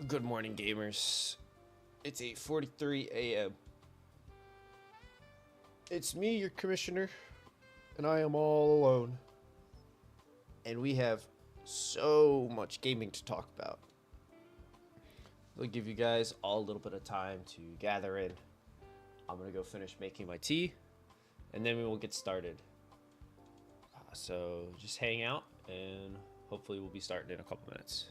Good morning, gamers. It's 8:43 a.m. It's me, your commissioner, and I am all alone. And we have so much gaming to talk about. I'll give you guys all a little bit of time to gather in. I'm gonna go finish making my tea, and then we will get started. So just hang out, and hopefully we'll be starting in a couple minutes.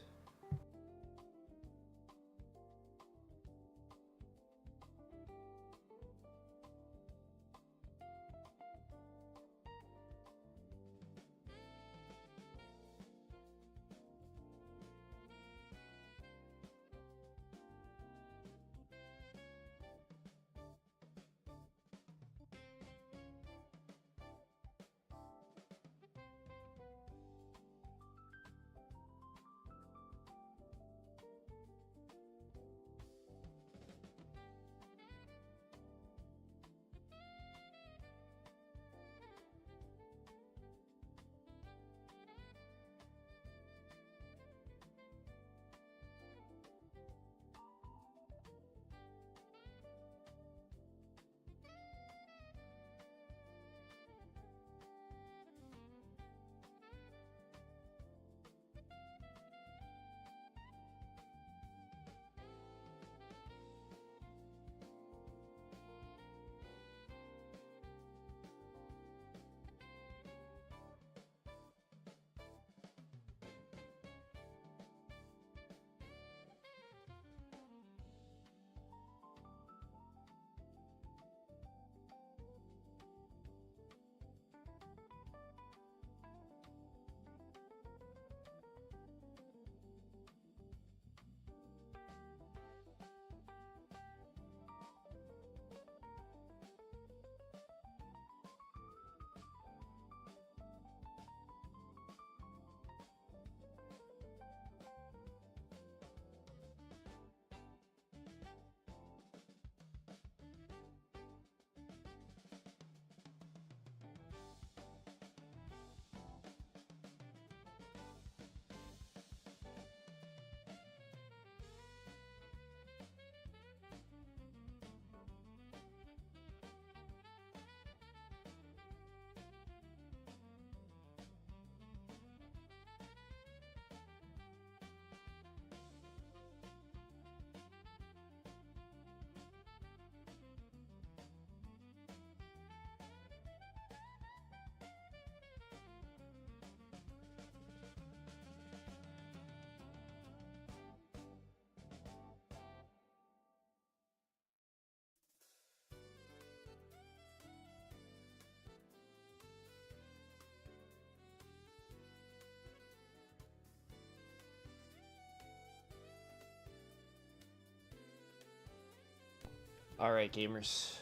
All right, gamers.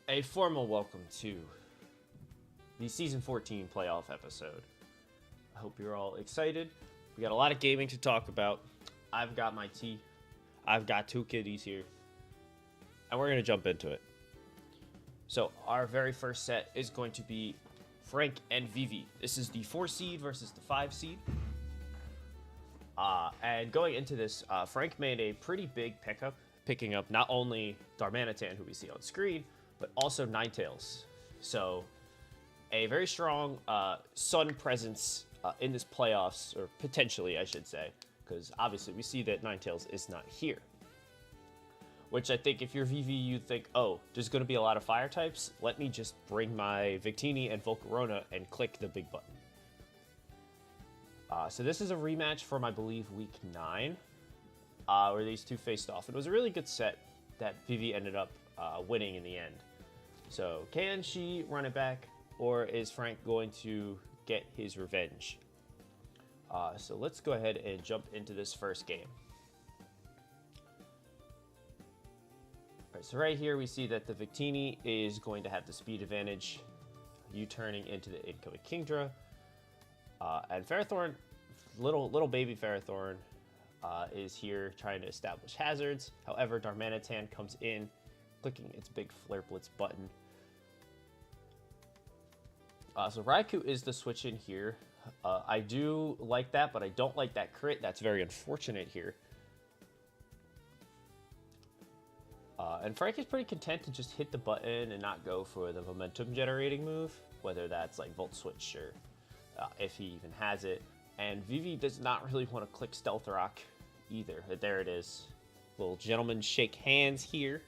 A formal welcome to the Season 14 playoff episode. I hope you're all excited. We got a lot of gaming to talk about. I've got my tea. I've got two kitties here. And we're going to jump into it. So our very first set is going to be Frank and Vivi. This is the 4 seed versus the 5 seed. And going into this, Frank made a pretty big pickup, picking up not only Darmanitan, who we see on screen, but also Ninetales. So a very strong Sun presence in this playoffs, or potentially, I should say, because obviously we see that Ninetales is not here. Which I think if you're VV, you'd think, oh, there's going to be a lot of fire types. Let me just bring my Victini and Volcarona and click the big button. So this is a rematch from, I believe, week 9. Where these two faced off. It was a really good set that Vivi ended up winning in the end. So can she run it back, or is Frank going to get his revenge? So let's go ahead and jump into this first game. All right, so right here we see that the Victini is going to have the speed advantage, U-turning into the incoming Kingdra. And Ferrothorn, little baby Ferrothorn, is here trying to establish hazards. However, Darmanitan comes in, clicking its big Flare Blitz button. So Raikou is the switch in here. I do like that, but I don't like that crit. That's very unfortunate here. And Frank is pretty content to just hit the button and not go for the momentum generating move, whether that's like Volt Switch or if he even has it. And Vivi does not really want to click Stealth Rock either. But there it is. Little gentlemen shake hands here.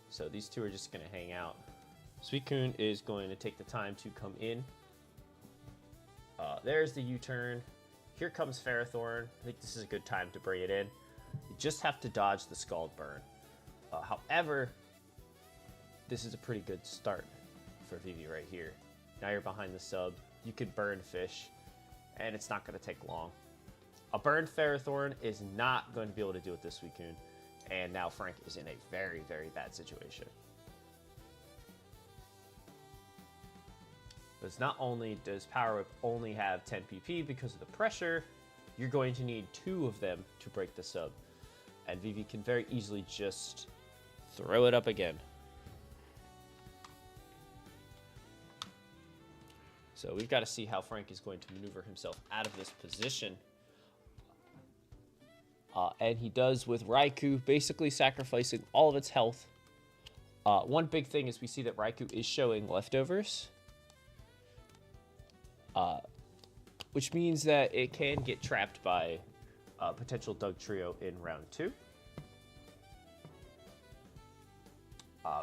So these two are just going to hang out. Suicune is going to take the time to come in. There's the U-turn. Here comes Ferrothorn. I think this is a good time to bring it in. You just have to dodge the Scald Burn. However, this is a pretty good start for Vivi right here. Now you're behind the sub. You could burn Fish, and it's not going to take long. A burned Ferrothorn is not going to be able to deal with this Suicune. And now Frank is in a very, very bad situation. Because not only does Power Whip only have 10 PP because of the pressure, you're going to need 2 of them to break the sub. And Vivi can very easily just throw it up again. So we've got to see how Frank is going to maneuver himself out of this position. And he does with Raikou, basically sacrificing all of its health. One big thing is we see that Raikou is showing leftovers. Which means that it can get trapped by potential Dugtrio in round 2.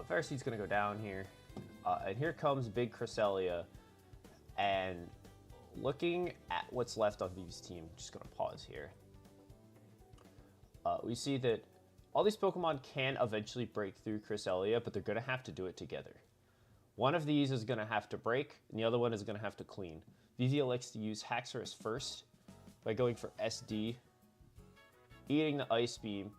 Veracide's going to go down here. And here comes Big Cresselia. And looking at what's left on Vivi's team, I'm just going to pause here. We see that all these Pokemon can eventually break through Cresselia, but they're going to have to do it together. One of these is going to have to break, and the other one is going to have to clean. Vivi elects to use Haxorus first by going for SD, eating the Ice Beam,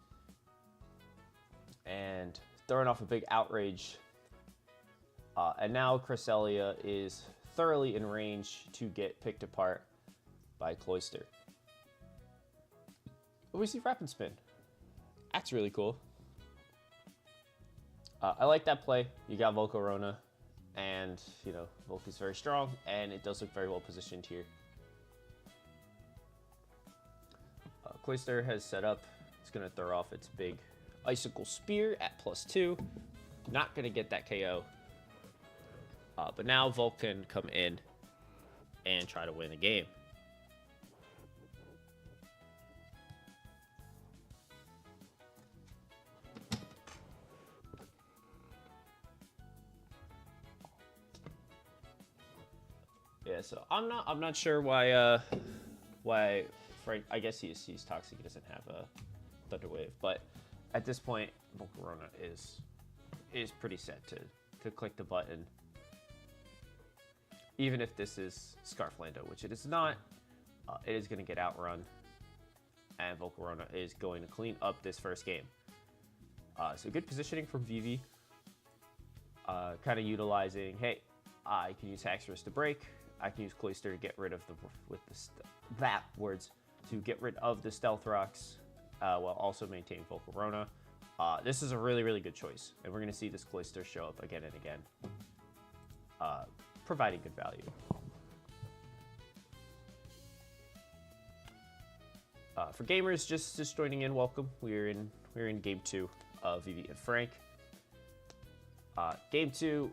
and throwing off a big Outrage. And now Cresselia is thoroughly in range to get picked apart by Cloyster. But we see Rapid Spin. That's really cool. I like that play. You got Volcarona, and you know Volk is very strong, and it does look very well positioned here. Cloyster has set up. It's going to throw off its big Icicle Spear at +2. Not going to get that KO. But now Volk can come in and try to win the game. Yeah, so I'm not sure why Frank, I guess he's toxic. He doesn't have a Thunder Wave, but at this point, Volcarona is pretty set to click the button. Even if this is Scarflando, which it is not, it is going to get outrun, and Volcarona is going to clean up this first game. So good positioning from Vivi, kind of utilizing, hey, I can use Haxorus to break. I can use Cloyster to get rid of to get rid of the Stealth Rocks, while also maintain Volcarona. This is a really, really good choice, and we're going to see this Cloyster show up again and again, providing good value. For gamers just joining in, welcome. We're in game 2 of Vivi and Frank. Game 2.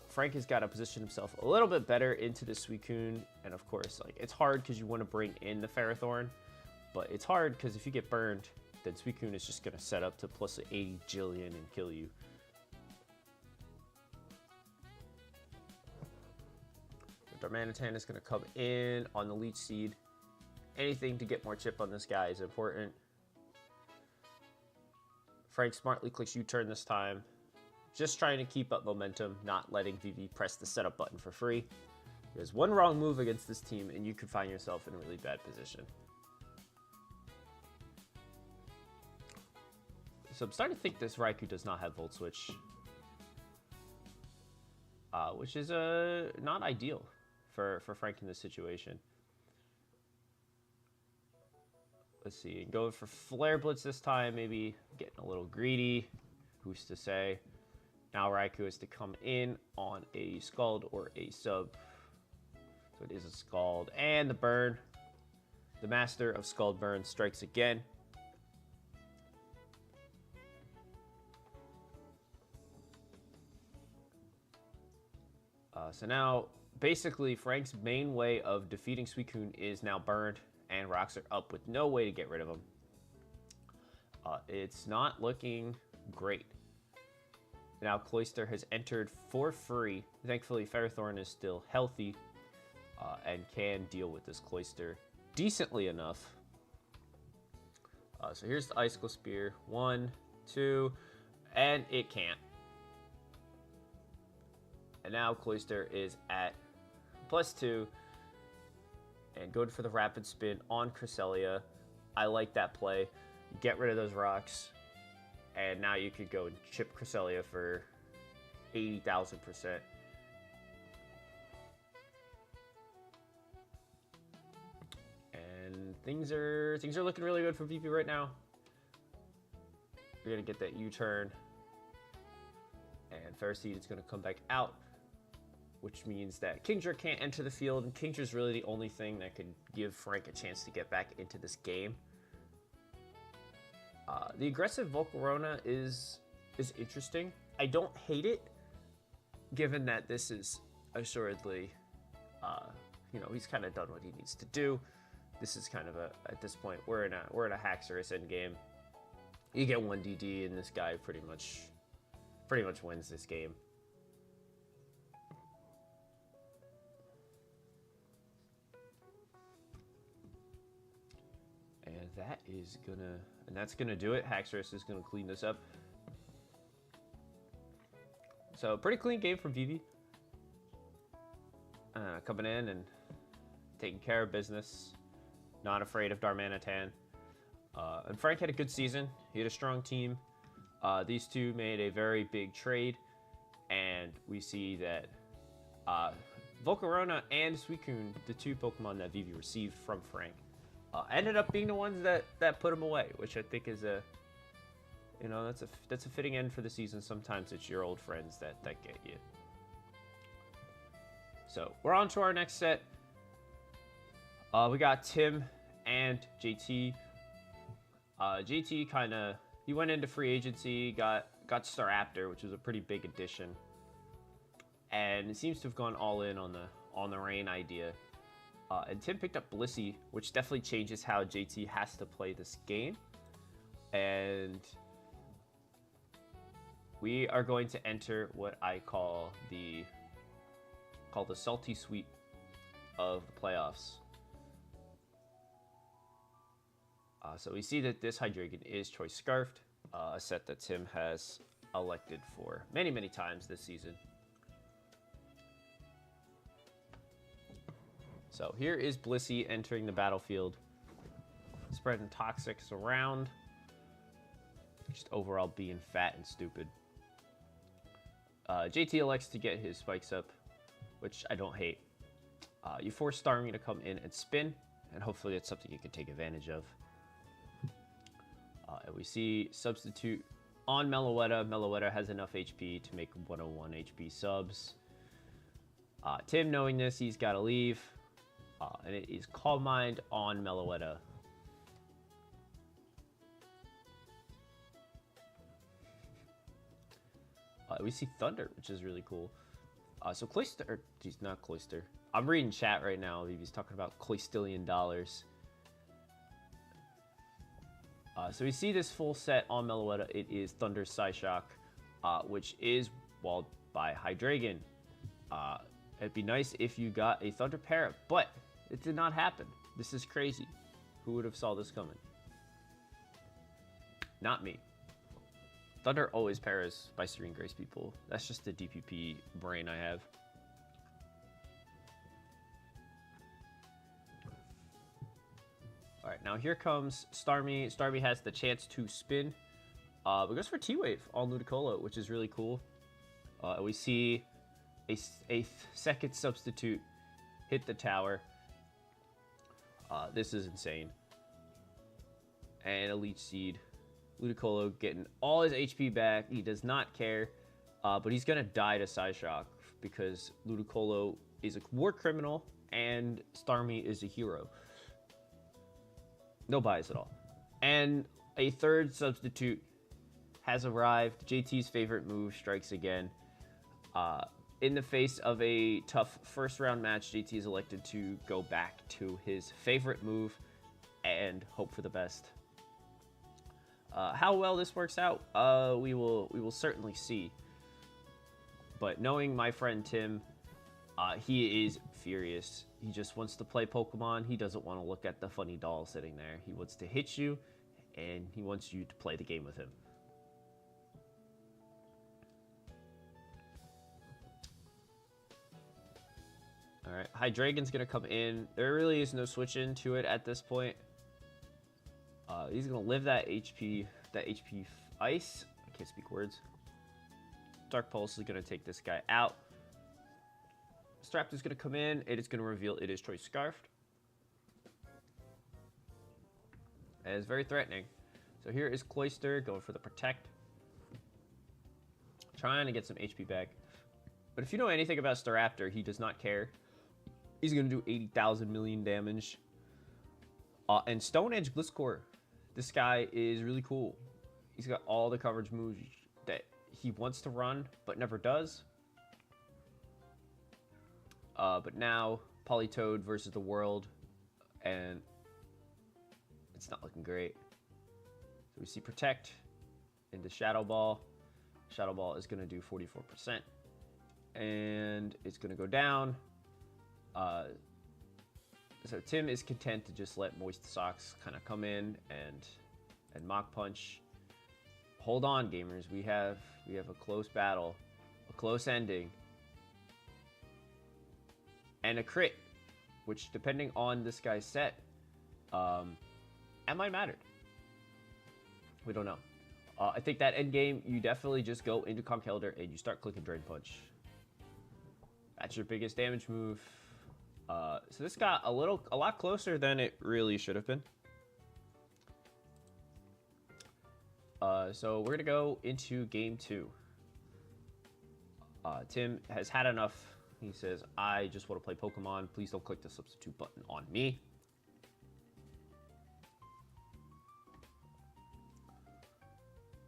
Frank has got to position himself a little bit better into the Suicune, and of course, like it's hard because you want to bring in the Ferrothorn, but it's hard because if you get burned, then Suicune is just going to set up to plus 80 jillion and kill you. The Darmanitan is going to come in on the Leech Seed. Anything to get more chip on this guy is important. Frank smartly clicks U-turn this time. Just trying to keep up momentum, not letting Vivi press the setup button for free. There's one wrong move against this team, and you could find yourself in a really bad position. So I'm starting to think this Raikou does not have Volt Switch, which is not ideal for Frank in this situation. Let's see, going for Flare Blitz this time, maybe getting a little greedy. Who's to say? Now Raikou is to come in on a Scald or a Sub. So it is a Scald. And the burn. The Master of Scald Burn strikes again. So now, basically, Frank's main way of defeating Suicune is now burned, and rocks are up with no way to get rid of him. It's not looking great. Now Cloyster has entered for free. Thankfully, Ferrothorn is still healthy and can deal with this Cloyster decently enough. So here's the Icicle Spear. 1, 2, and it can't. And now Cloyster is at +2 and going for the Rapid Spin on Cresselia. I like that play. Get rid of those rocks, and now you could go and chip Cresselia for 80,000%. And things are looking really good for VP right now. We're gonna get that U-turn, and Ferroseed is gonna come back out, which means that Kingdra can't enter the field, and Kingdra's really the only thing that could give Frank a chance to get back into this game. The aggressive Volcarona is interesting. I don't hate it, given that this is assuredly, you know, he's kind of done what he needs to do. This is kind of at this point, we're in a Haxorus endgame. You get 1 DD, and this guy pretty much wins this game. And that's gonna do it. Haxorus is gonna clean this up. So pretty clean game from Vivi. Coming in and taking care of business. Not afraid of Darmanitan. And Frank had a good season. He had a strong team. These two made a very big trade, and we see that Volcarona and Suicune, the two Pokemon that Vivi received from Frank, ended up being the ones that put him away, which I think is that's a fitting end for the season. Sometimes it's your old friends that get you. So we're on to our next set. We got Tim and JT. JT he went into free agency, got Staraptor, which was a pretty big addition, and it seems to have gone all in on the rain idea. And Tim picked up Blissey, which definitely changes how JT has to play this game. And we are going to enter what I call the salty sweet of the playoffs. So we see that this Hydreigon is Choice Scarfed, a set that Tim has elected for many, many times this season. So here is Blissey entering the battlefield, spreading toxics around, just overall being fat and stupid. JT elects to get his spikes up, which I don't hate. You force Starmie to come in and spin, and hopefully it's something you can take advantage of. And we see substitute on Meloetta. Meloetta has enough HP to make 101 HP subs. Tim, knowing this, he's got to leave. And it is Calm Mind on Meloetta. We see Thunder, which is really cool. So Cloyster, or geez, not Cloyster. I'm reading chat right now. He's talking about Cloystillion dollars. So we see this full set on Meloetta. It is Thunder Psyshock, which is walled by Hydreigon. It'd be nice if you got a Thunder Parrot, but it did not happen. This is crazy. Who would have saw this coming? Not me. Thunder always paras by Serene Grace people. That's just the DPP brain I have. All right, now here comes Starmie. Starmie has the chance to spin. But goes for T-Wave on Ludicolo, which is really cool. We see a second substitute hit the tower. This is insane. And a Leech Seed. Ludicolo getting all his HP back. He does not care. But he's going to die to Psyshock because Ludicolo is a war criminal and Starmie is a hero. No bias at all. And a third substitute has arrived. JT's favorite move strikes again. In the face of a tough first round match, JT is elected to go back to his favorite move and hope for the best. How well this works out, we will certainly see. But knowing my friend Tim, he is furious. He just wants to play Pokemon. He doesn't want to look at the funny doll sitting there. He wants to hit you, and he wants you to play the game with him. Alright, Hydreigon's going to come in. There really is no switch into it at this point. He's going to live that HP ice. I can't speak words. Dark Pulse is going to take this guy out. Strapped is going to come in. It is going to reveal it is Choice Scarfed. And it's very threatening. So here is Cloyster going for the Protect. Trying to get some HP back. But if you know anything about Staraptor, he does not care. He's going to do 80,000 million damage. And Stone Edge Gliscor. This guy is really cool. He's got all the coverage moves that he wants to run, but never does. But now, Politoed versus the world, and it's not looking great. So we see Protect into Shadow Ball. Shadow Ball is going to do 44%. And it's going to go down. So Tim is content to just let Moist Socks kind of come in and Mach Punch. Hold on, gamers. We have a close battle, a close ending, and a crit, which depending on this guy's set, that might matter. We don't know. I think that end game, you definitely just go into Conkeldurr and you start clicking Drain Punch. That's your biggest damage move. So this got a lot closer than it really should have been. So we're gonna go into game 2. Tim has had enough. He says, I just want to play Pokemon. Please don't click the substitute button on me.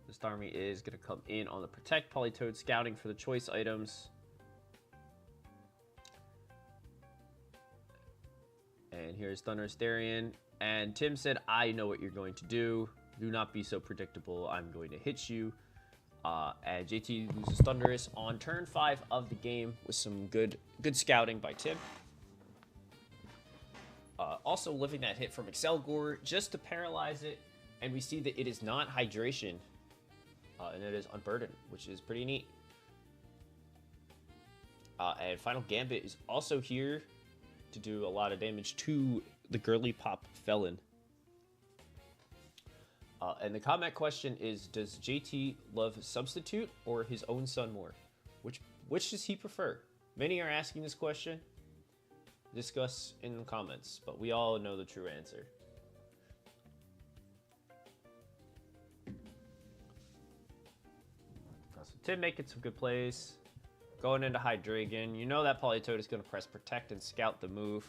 The Starmie is gonna come in on the Protect. Politoed scouting for the choice items. And here's Thunder Asterion. And Tim said, I know what you're going to do. Do not be so predictable. I'm going to hit you. And JT loses Thundurus on turn 5 of the game with some good scouting by Tim. Also living that hit from Excelgor just to paralyze it. And we see that it is not Hydration. And it is Unburden, which is pretty neat. And Final Gambit is also here to do a lot of damage to the Girly Pop Felon. And the comment question is, does JT love Substitute or his own son more? Which does he prefer? Many are asking this question. Discuss in the comments, but we all know the true answer. So Tim making some good plays. Going into Hydreigon. You know that Politoed is going to press Protect and scout the move.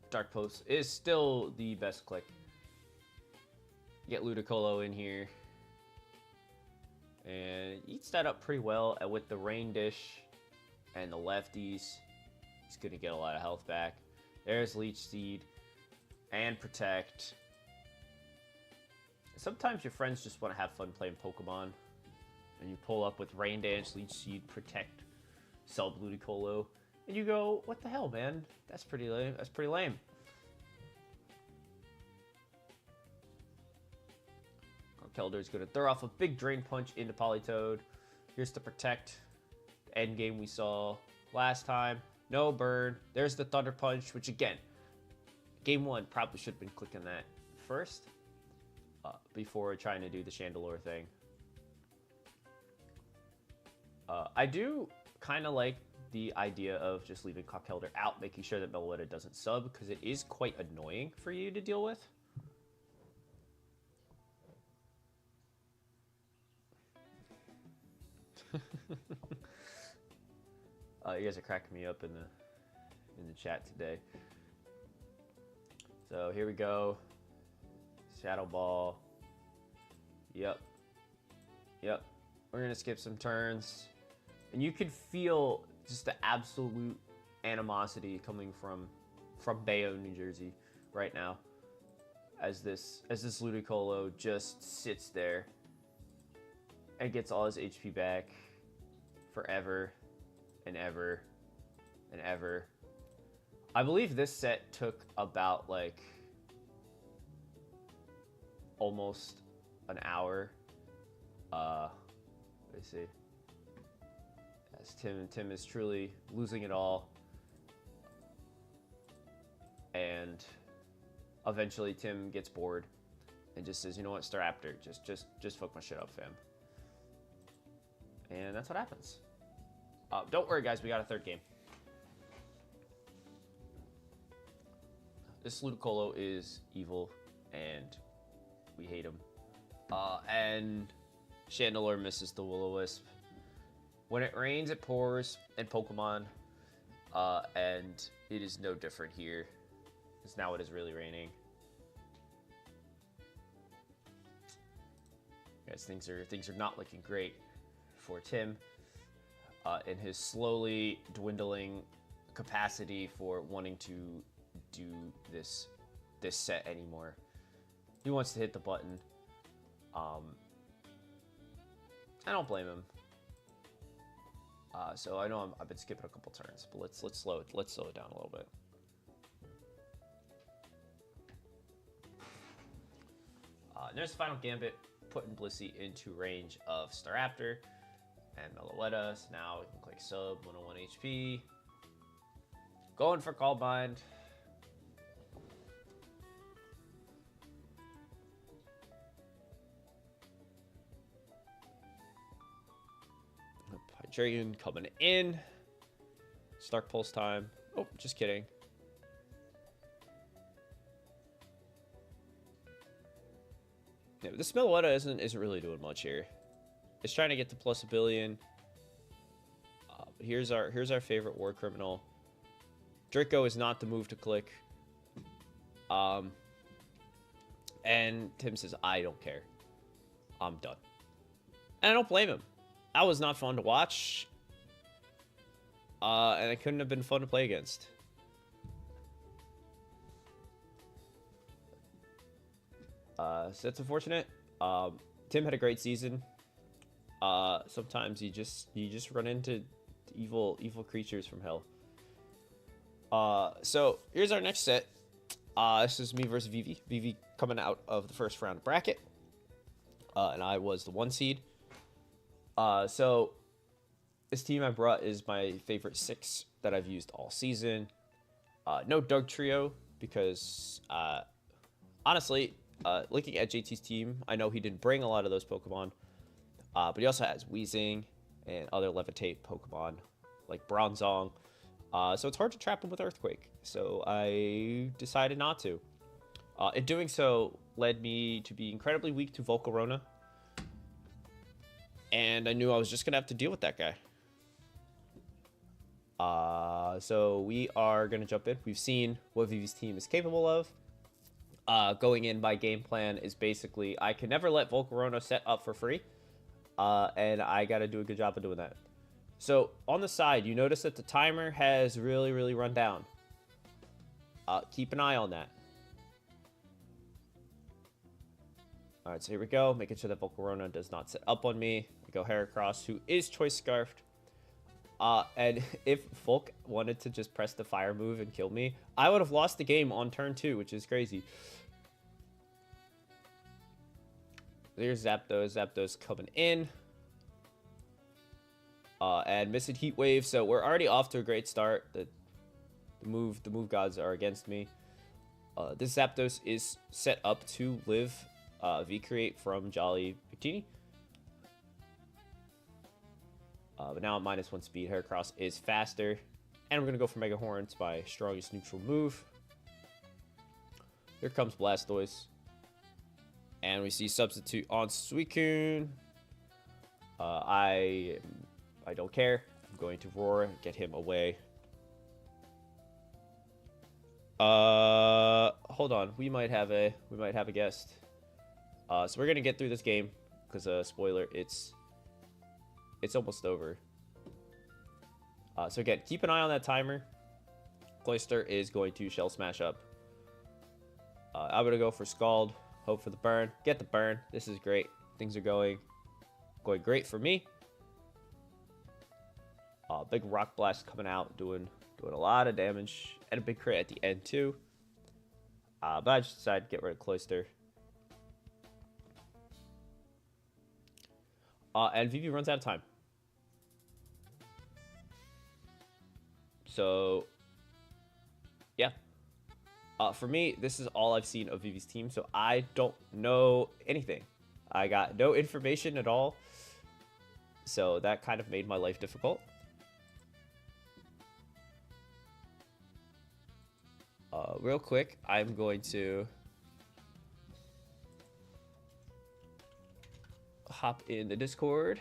Dark Pulse is still the best click. Get Ludicolo in here. And eats that up pretty well with the Rain Dish and the lefties. He's going to get a lot of health back. There's Leech Seed and Protect. Sometimes your friends just want to have fun playing Pokemon. And you pull up with Rain Dance, Leech Seed, Protect, Sub Ludicolo. And you go, what the hell, man? That's pretty lame. That's pretty lame. Conkeldurr is going to throw off a big Drain Punch into Politoed. Here's the Protect. The end game we saw last time. No burn. There's the Thunder Punch, which again, game 1 probably should have been clicking that first before trying to do the Chandelure thing. I do kind of like the idea of just leaving Conkeldurr out, making sure that Meloetta doesn't sub, because it is quite annoying for you to deal with. You guys are cracking me up in the chat today. So here we go. Shadow Ball. Yep. Yep. We're gonna skip some turns. And you could feel just the absolute animosity coming from Bayonne, New Jersey right now. As this Ludicolo just sits there and gets all his HP back forever and ever and ever. I believe this set took about like almost an hour. Let's see. As Tim is truly losing it all. And eventually Tim gets bored and just says, you know what, Staraptor, just fuck my shit up, fam. And that's what happens. Don't worry, guys, we got a third game. This Ludicolo is evil, and we hate him. And Chandelure misses the Will-O-Wisp. When it rains, it pours in Pokemon, and it is no different here, because now it is really raining. Guys, things are not looking great for Tim. In his slowly dwindling capacity for wanting to do this set anymore. He wants to hit the button. I don't blame him. So I know I've been skipping a couple turns, but let's slow it down a little bit. There's the final Gambit, putting Blissey into range of Staraptor and Meloetta. So now we can click sub, 101 HP. Going for Call Bind. Hydreigon coming in. Stark Pulse time. Oh, just kidding. Yeah, this Meloetta isn't really doing much here. It's trying to get to plus 1 billion. But here's our favorite war criminal. Draco is not the move to click. And Tim says, I don't care. I'm done. And I don't blame him. That was not fun to watch. And it couldn't have been fun to play against. So that's unfortunate. Tim had a great season. Sometimes you just run into evil creatures from hell. So here's our next set. This is me versus Vivi. Vivi coming out of the first round bracket. And I was the 1 seed. So this team I brought is my favorite 6 that I've used all season. No Doug Trio because honestly, looking at JT's team, I know he didn't bring a lot of those Pokemon, but he also has Weezing and other Levitate Pokemon like Bronzong. So it's hard to trap him with Earthquake. So I decided not to. In doing so, led me to be incredibly weak to Volcarona. And I knew I was just going to have to deal with that guy. So we are going to jump in. We've seen what Vivi's team is capable of. Going in, my game plan is basically I can never let Volcarona set up for free. And I got to do a good job of doing that. So on the side, you notice that the timer has really run down. Keep an eye on that. All right, so here we go. Making sure that Volcarona does not set up on me. We go Heracross, who is Choice Scarfed. And if Volk wanted to just press the fire move and kill me, I would have lost the game on turn 2, which is crazy. There's Zapdos. Zapdos coming in. And missing Heat Wave, so we're already off to a great start. The move gods are against me. This Zapdos is set up to live V-Create from Jolly Victini. But now at -1 speed, Heracross is faster. And we're going to go for Mega Horns, my strongest neutral move. Here comes Blastoise. And we see Substitute on Suicune. I am I don't care. I'm going to roar, get him away. Hold on. We might have a guest. So we're gonna get through this game because spoiler, it's almost over. So again, keep an eye on that timer. Cloister is going to shell smash up. I'm gonna go for Scald. Hope for the burn. Get the burn. This is great. Things are going great for me. Big rock blast coming out, doing a lot of damage, and a big crit at the end too. But I just decided to get rid of Cloister. And Vivi runs out of time. So, yeah. For me, this is all I've seen of Vivi's team, so I don't know anything. I got no information at all. So that kind of made my life difficult. Real quick, I'm going to hop in the Discord,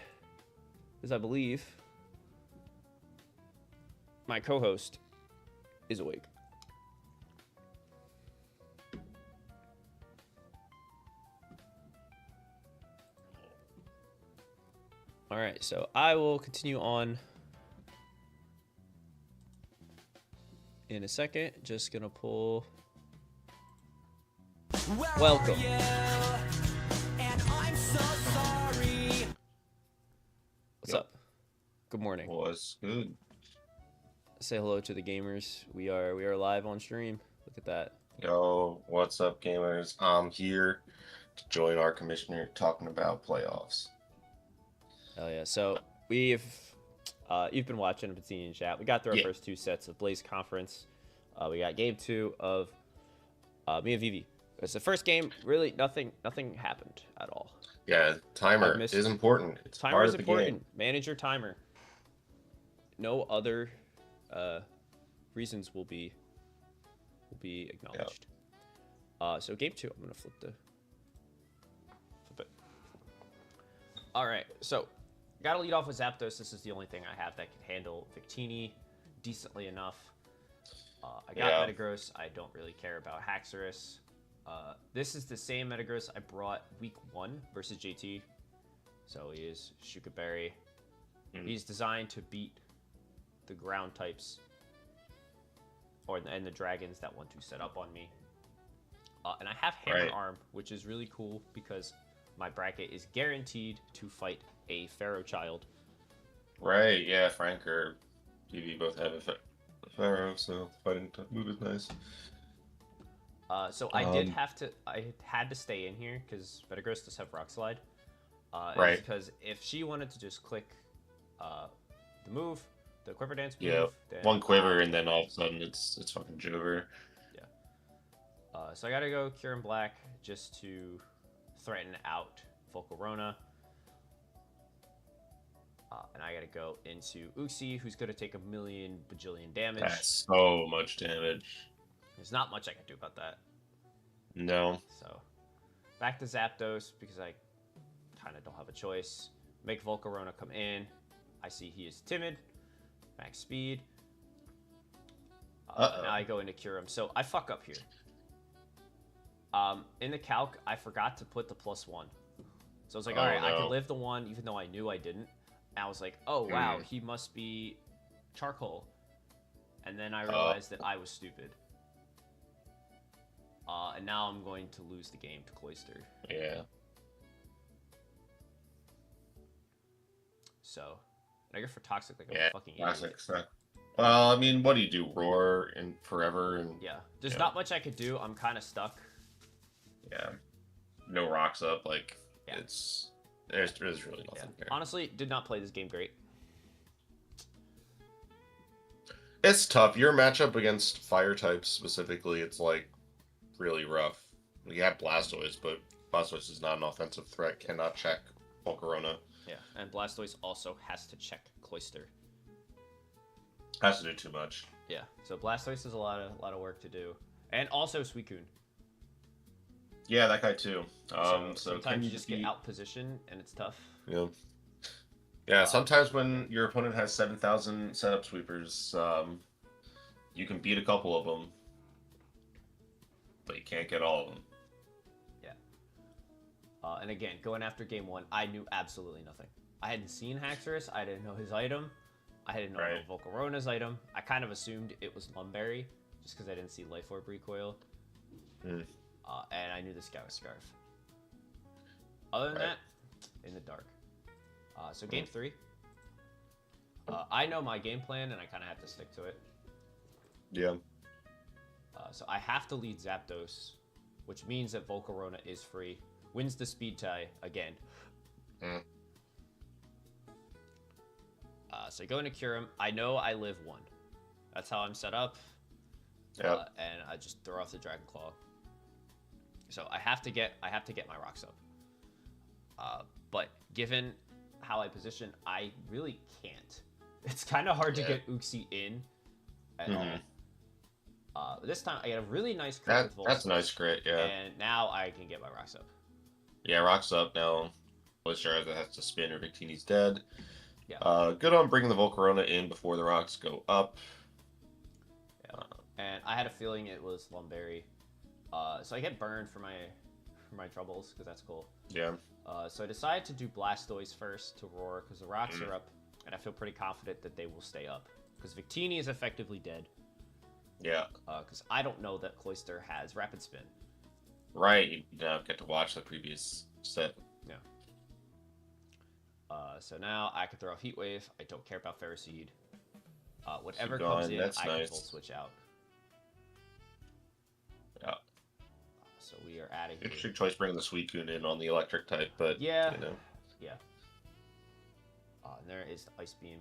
because I believe my co-host is awake. All right, so I will continue on in a second. Just gonna pull. Welcome. And I'm so sorry. What's up? Good morning. What's good? Say hello to the gamers. We are live on stream. Look at that. Yo, what's up, gamers? I'm here to join our commissioner talking about playoffs. Hell yeah! So you've been watching, I've been seeing in chat. We got through our first two sets of Blaze Conference. We got game 2 of me and Vivi. It's the first game. Really, nothing happened at all. Yeah, timer is important. It's timer part is of the important. game. Manage your timer. No other reasons will be acknowledged. Yep. So game 2, I'm gonna flip it. All right, so gotta lead off with Zapdos. This is the only thing I have that can handle Victini decently enough. I got Metagross. I don't really care about Haxorus. This is the same Metagross I brought week 1 versus JT. So he is Shuka Berry. He's designed to beat the ground types and the dragons that want to set up on me. And I have Hammer Arm, which is really cool because my bracket is guaranteed to fight a Pharaoh Child. Right, yeah, Frank or TV both have a Pharaoh, so fighting move is nice. So I had to stay in here because Metagross does have Rock Slide. Right. Because if she wanted to just click the move, the Quiver Dance move. Yeah, then one Quiver and then all of a sudden it's fucking Jover. Yeah. So I gotta go Cure in Black just to threaten out Volcarona. And I gotta go into Uxie, who's gonna take a million bajillion damage. That's so much damage. There's not much I can do about that. No. So back to Zapdos because I kind of don't have a choice. Make Volcarona come in. I see he is timid. Max speed. Now I go into Cure him. So I fuck up here. In the calc, I forgot to put the +1. So I was like, all right, I can live the 1 even though I knew I didn't. And I was like, oh, wow, he must be Charcoal. And then I realized that I was stupid. And now I'm going to lose the game to Cloister. Yeah. So, I go for Toxic like a fucking idiot. Well, I mean, what do you do? Roar and forever? And yeah, there's not much I could do. I'm kind of stuck. Yeah. No rocks up. Like, there's really nothing there. Honestly, did not play this game great. It's tough. Your matchup against fire types specifically, it's like really rough. You have Blastoise, but Blastoise is not an offensive threat. Cannot check Volcarona. Yeah, and Blastoise also has to check Cloister. Has to do too much. Yeah, so Blastoise has a lot of work to do, and also Suicune. Yeah, that guy too. So sometimes you just get out position, and it's tough. Yeah. Yeah, sometimes when your opponent has 7,000 setup sweepers, you can beat a couple of them, but you can't get all of them. Yeah. And again, going after game one, I knew absolutely nothing. I hadn't seen Haxorus. I didn't know his item. I didn't know Volcarona's item. I kind of assumed it was Lumberry, just because I didn't see Life Orb recoil. Mm. And I knew this guy was Scarf. Other than that, in the dark. So game three. I know my game plan, and I kind of have to stick to it. Yeah. So I have to lead Zapdos, which means that Volcarona is free. Wins the speed tie again. So I go into Kyurem. I know I live one. That's how I'm set up. Yep. And I just throw off the Dragon Claw. So I have to get my rocks up. But given how I position, I really can't. It's kind of hard to get Uxie in at all. This time I get a really nice crit with Volstorm. That's a nice crit, yeah. And now I can get my rocks up. Yeah, rocks up now. Blizzard has to spin or Victini's dead. Yeah. Good on bringing the Volcarona in before the rocks go up. Yeah. And I had a feeling it was Lumberry. So I get burned for my troubles, because that's cool. Yeah. So I decided to do Blastoise first to roar, because the rocks are up, and I feel pretty confident that they will stay up. Because Victini is effectively dead. Yeah. Because I don't know that Cloyster has Rapid Spin. Right, you don't get to watch the previous set. Yeah. So now I can throw off Heat Wave. I don't care about Ferroseed. Whatever comes in, I can full switch out. Yeah. So we are adding. Interesting choice bringing the Suicune in on the electric type, but yeah, you know. Yeah. And there is the Ice Beam.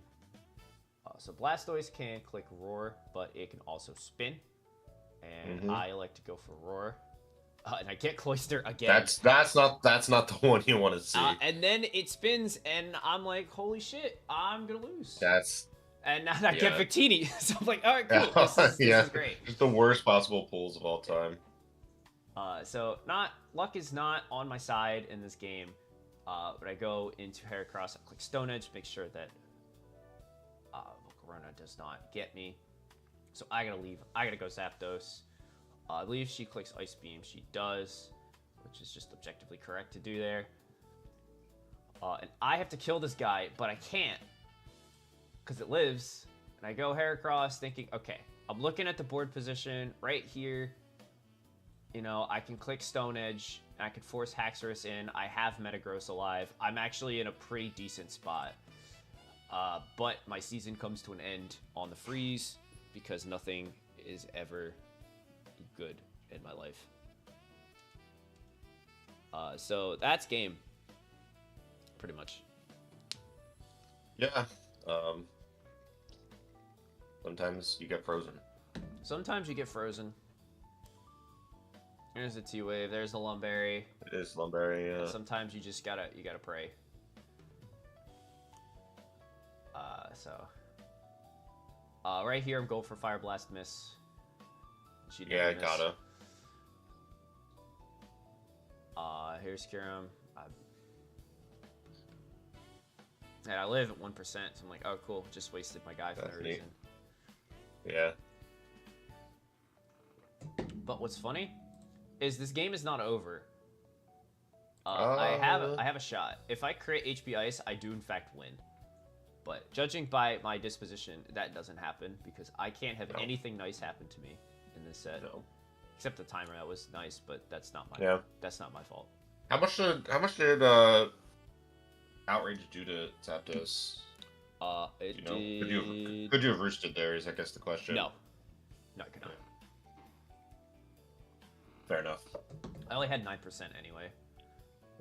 So Blastoise can click Roar, but it can also spin, and I like to go for Roar. And I get Cloyster again. That's not the one you want to see. And then it spins, and I'm like, holy shit, I'm gonna lose. And now I get Victini, so I'm like, all right, cool. This is great. Just the worst possible pulls of all time. So luck is not on my side in this game. But I go into Heracross, I click Stone Edge, make sure that Volcarona does not get me. So I gotta leave. I gotta go Zapdos. I believe she clicks Ice Beam. She does, which is just objectively correct to do there. And I have to kill this guy, but I can't, because it lives. And I go Heracross thinking, okay, I'm looking at the board position right here. You know, I can click Stone Edge, and I can force Haxorus in. I have Metagross alive. I'm actually in a pretty decent spot. But my season comes to an end on the freeze, because nothing is ever good in my life. So that's game. Pretty much. Yeah. Sometimes you get frozen. Sometimes you get frozen. There's the T-Wave. There's the Lumberry. It is Lumberry, yeah. And sometimes you just gotta pray. Right here I'm going for Fire Blast miss. She didn't miss. Gotta. Here's Kyurem. And I live at 1%, so I'm like, oh cool, just wasted my guy for no reason. Yeah. But what's funny is this game is not over. I have a shot. If I create HP Ice, I do in fact win. But judging by my disposition, that doesn't happen, because I can't have anything nice happen to me in this set. No. Except the timer, that was nice, but that's not my fault. How much did Outrage do to Zapdos? Could you have roosted there? Is I guess the question. No, I could not. Fair enough. I only had 9% anyway.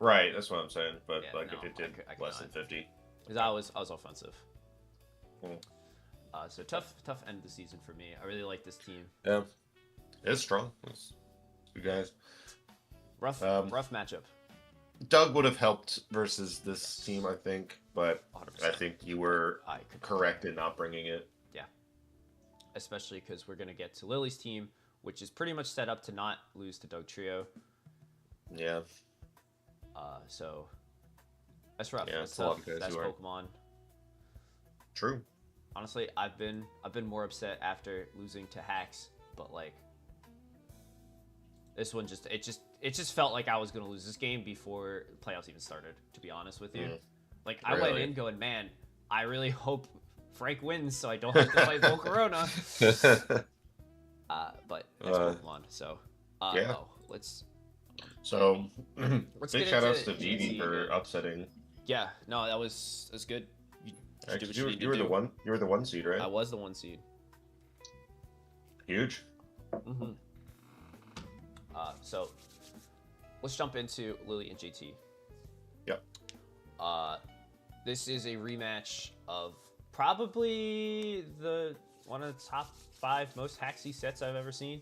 Right, that's what I'm saying. But if it did less than 50, because I was offensive. Cool. So tough end of the season for me. I really like this team. Yeah, it's strong. It's you guys. Rough matchup. Doug would have helped versus this team, I think, but 100%. I think you were correct in not bringing it. Yeah, especially because we're gonna get to Lily's team, which is pretty much set up to not lose to Doug Trio. Yeah. So that's rough. Yeah, that's tough. That's Pokemon. True. Honestly, I've been more upset after losing to Hacks, but like this one just felt like I was gonna lose this game before playoffs even started. To be honest with you, like I went Really? in going, man, I really hope Frank wins so I don't have to fight Volcarona. But it's Pokemon, so yeah. let's So let's big get shout into outs to Vivi for upsetting. Yeah, no, that's good. You do what you need You to were do. the one seed, right? I was the 1 seed. Huge. Mm-hmm. So let's jump into Lily and JT. Yep. This is a rematch of probably one of the top 5 most hacksy sets I've ever seen.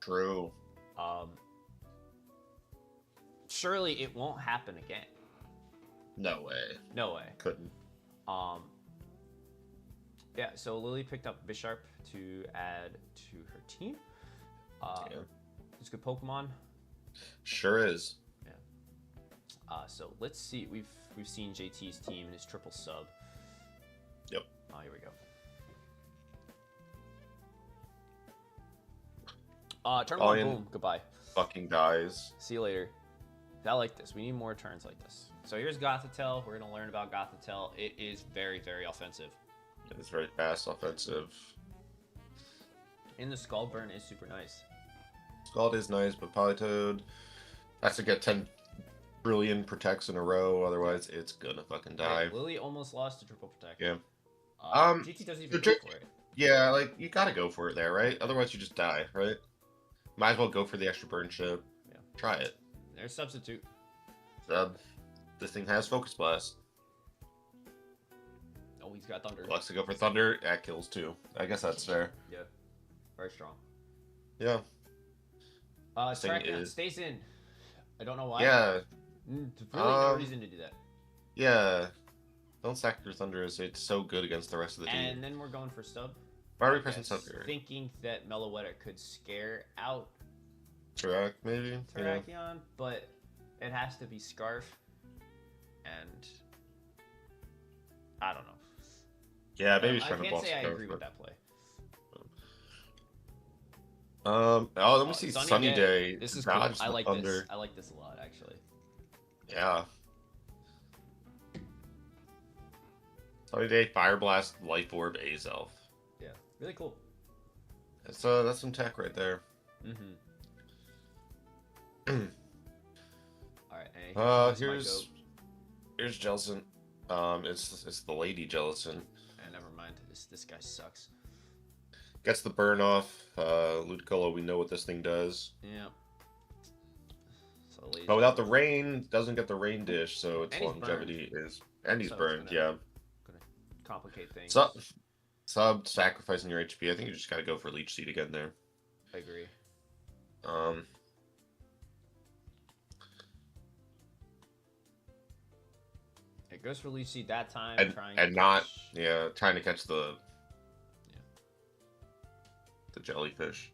True. Surely it won't happen again. No way. No way. Couldn't. Yeah, so Lily picked up Bisharp to add to her team. Yeah. It's a good Pokemon. Sure is. Yeah. So let's see. We've seen JT's team in his triple sub. Yep. Oh, here we go. Turn 1, boom, goodbye. Fucking dies. See you later. I like this. We need more turns like this. So here's Gothitelle. We're going to learn about Gothitelle. It is very, very offensive. It's very fast, offensive. And the Skull Burn is super nice. Scald is nice, but Politoed has to get 10 trillion protects in a row, otherwise it's gonna fucking die. Right, Lily almost lost to triple protect. Yeah. GT doesn't even go for it. Yeah, like, you gotta go for it there, right? Otherwise you just die, right? Might as well go for the extra burn chip. Yeah. Try it. There's substitute. This thing has Focus Blast. Oh, he's got Thunder. Lux to go for Thunder. That kills too. I guess that's fair. Yeah. Very strong. Yeah. Trackdown stays in. I don't know why. Yeah. Really no reason to do that. Yeah. Don't sack your Thunder. It's so good against the rest of the team. And then we're going for Stub. Why are we pressing Thunder? Thinking that Meloetta could scare out Tarak, maybe? Terrakion, but it has to be Scarf. And I don't know. Yeah, maybe I can't say I agree with that play. Let me see. Sunny Day. This is cool. I like this. I like this a lot, actually. Yeah. Sunny Day, Fire Blast, Life Orb, Azelf. Yeah, really cool. That's some tech right there. Mm-hmm. All right. Here's Jellicent. It's the Lady Jellicent. Never mind. This guy sucks. Gets the burn off. Ludicolo, we know what this thing does. Yeah. So but without the rain, doesn't get the rain dish, so its and longevity is. And he's burned, yeah. Gonna complicate things. Sub sacrificing your HP. I think you just gotta go for Leech Seed again there. I agree. It goes for Leech Seed that time, trying to catch the jellyfish.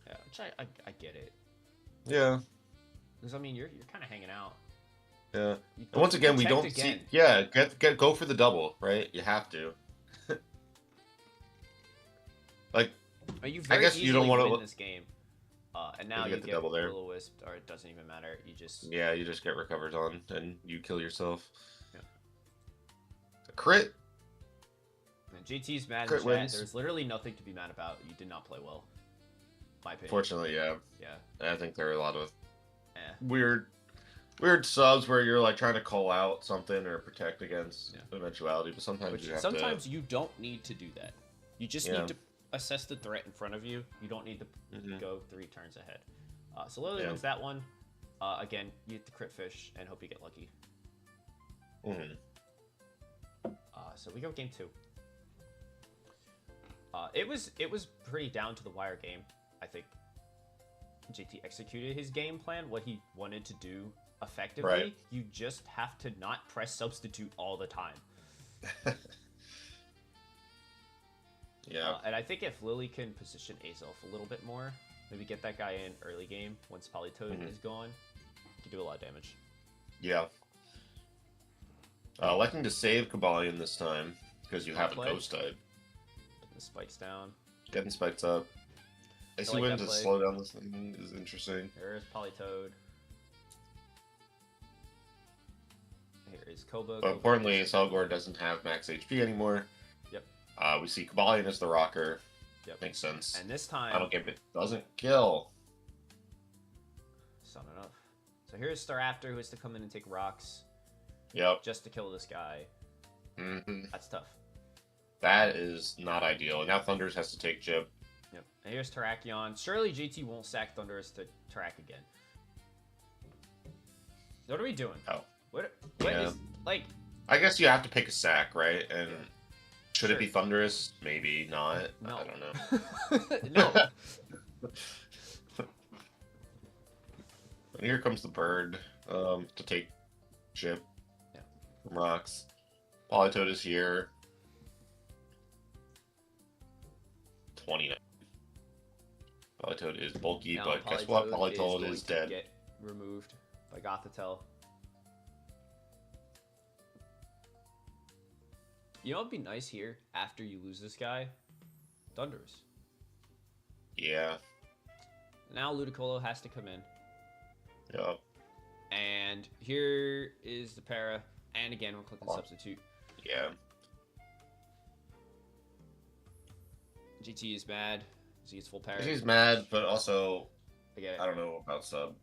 Yeah, which I get it. Yeah. Because I mean, you're kind of hanging out. Yeah. And once again, we don't see. Yeah, go for the double, right? You have to. Like, I guess you don't want to win this game. And now you get the double there. Will-O-Wisp, or it doesn't even matter. You just get recovered on, and you kill yourself. Yeah. A crit. And GT's mad in chat. There's literally nothing to be mad about. You did not play well. My opinion. Fortunately, yeah. Yeah. I think there are a lot of weird subs where you're like trying to call out something or protect against eventuality, but sometimes you don't need to do that. You just need to assess the threat in front of you. You don't need to go 3 turns ahead. So Lily wins that one. Again, you hit the crit fish and hope you get lucky. So we go game 2. It was pretty down to the wire game. I think JT executed his game plan, what he wanted to do effectively. Right. You just have to not press substitute all the time. Yeah. And I think if Lily can position Azelf a little bit more, maybe get that guy in early game once Politoed is gone, he can do a lot of damage. Yeah. Electing to save Kabalion this time. because you have a play. ghost type. The spikes down. Getting spikes up. Icy like Wind that to play. slow down this thing is interesting. There is Polytoad. Here is Koba. But importantly, Selgor doesn't have max HP anymore. Yep. We see Kabalion as the rocker. Yep. Makes sense. And this time... Final Gambit doesn't kill. It's not enough. So here's Staraptor, who has to come in and take rocks. Yep. Just to kill this guy. Mm-hmm. That's tough. That is not ideal. And now Thunders has to take Jib. Yep. And here's Terrakion. Surely GT won't sack Thundurus to Terrak again. What are we doing? Oh. What Yeah. is, like... I guess you have to pick a sack, right? And should Sure. it be Thunderous? Maybe not. No. I don't know. No. And here comes the bird to take Jib from rocks. Polytoad is here. 29. Polytoad is bulky, Now but guess what? Polytoad Polytoad is going to dead. Get removed by Gothitelle. You know what'd be nice here after you lose this guy? Thundurus. Yeah. Now Ludicolo has to come in. Yep. And here is the para. And again, we're clicking substitute. Yeah. GT is mad. He's full para. He's mad, but also I get it. I don't know about sub.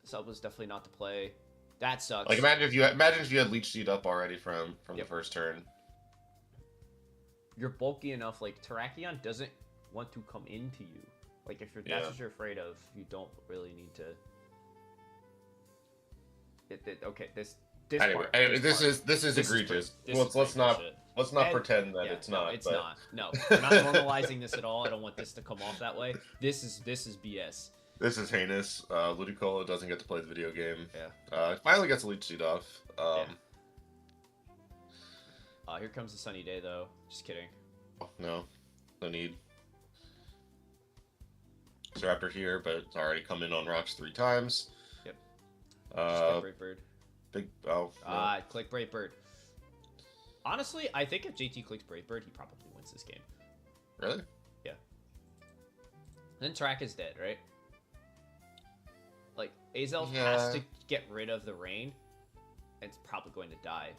Sub was definitely not the play. That sucks. Like imagine if you had Leech Seed up already from the first turn. You're bulky enough. Like Terrakion doesn't want to come into you. Like if you're that's what you're afraid of, you don't really need to. Okay, this Anyway, this is egregious. Let's not pretend that it's not. It's not. No, we're not normalizing this at all. I don't want this to come off that way. This is BS. This is heinous. Ludicolo doesn't get to play the video game. Yeah. Finally gets a Leech Seed off. Here comes the sunny day, though. Just kidding. No need. Raptor here, but it's already come in on rocks 3 times. Yep. Just Brave Bird. No. Click Brave Bird. Honestly, I think if JT clicks Brave Bird, he probably wins this game. Really? Yeah. Then Track is dead, right? Like, Azel has to get rid of the rain, and it's probably going to die.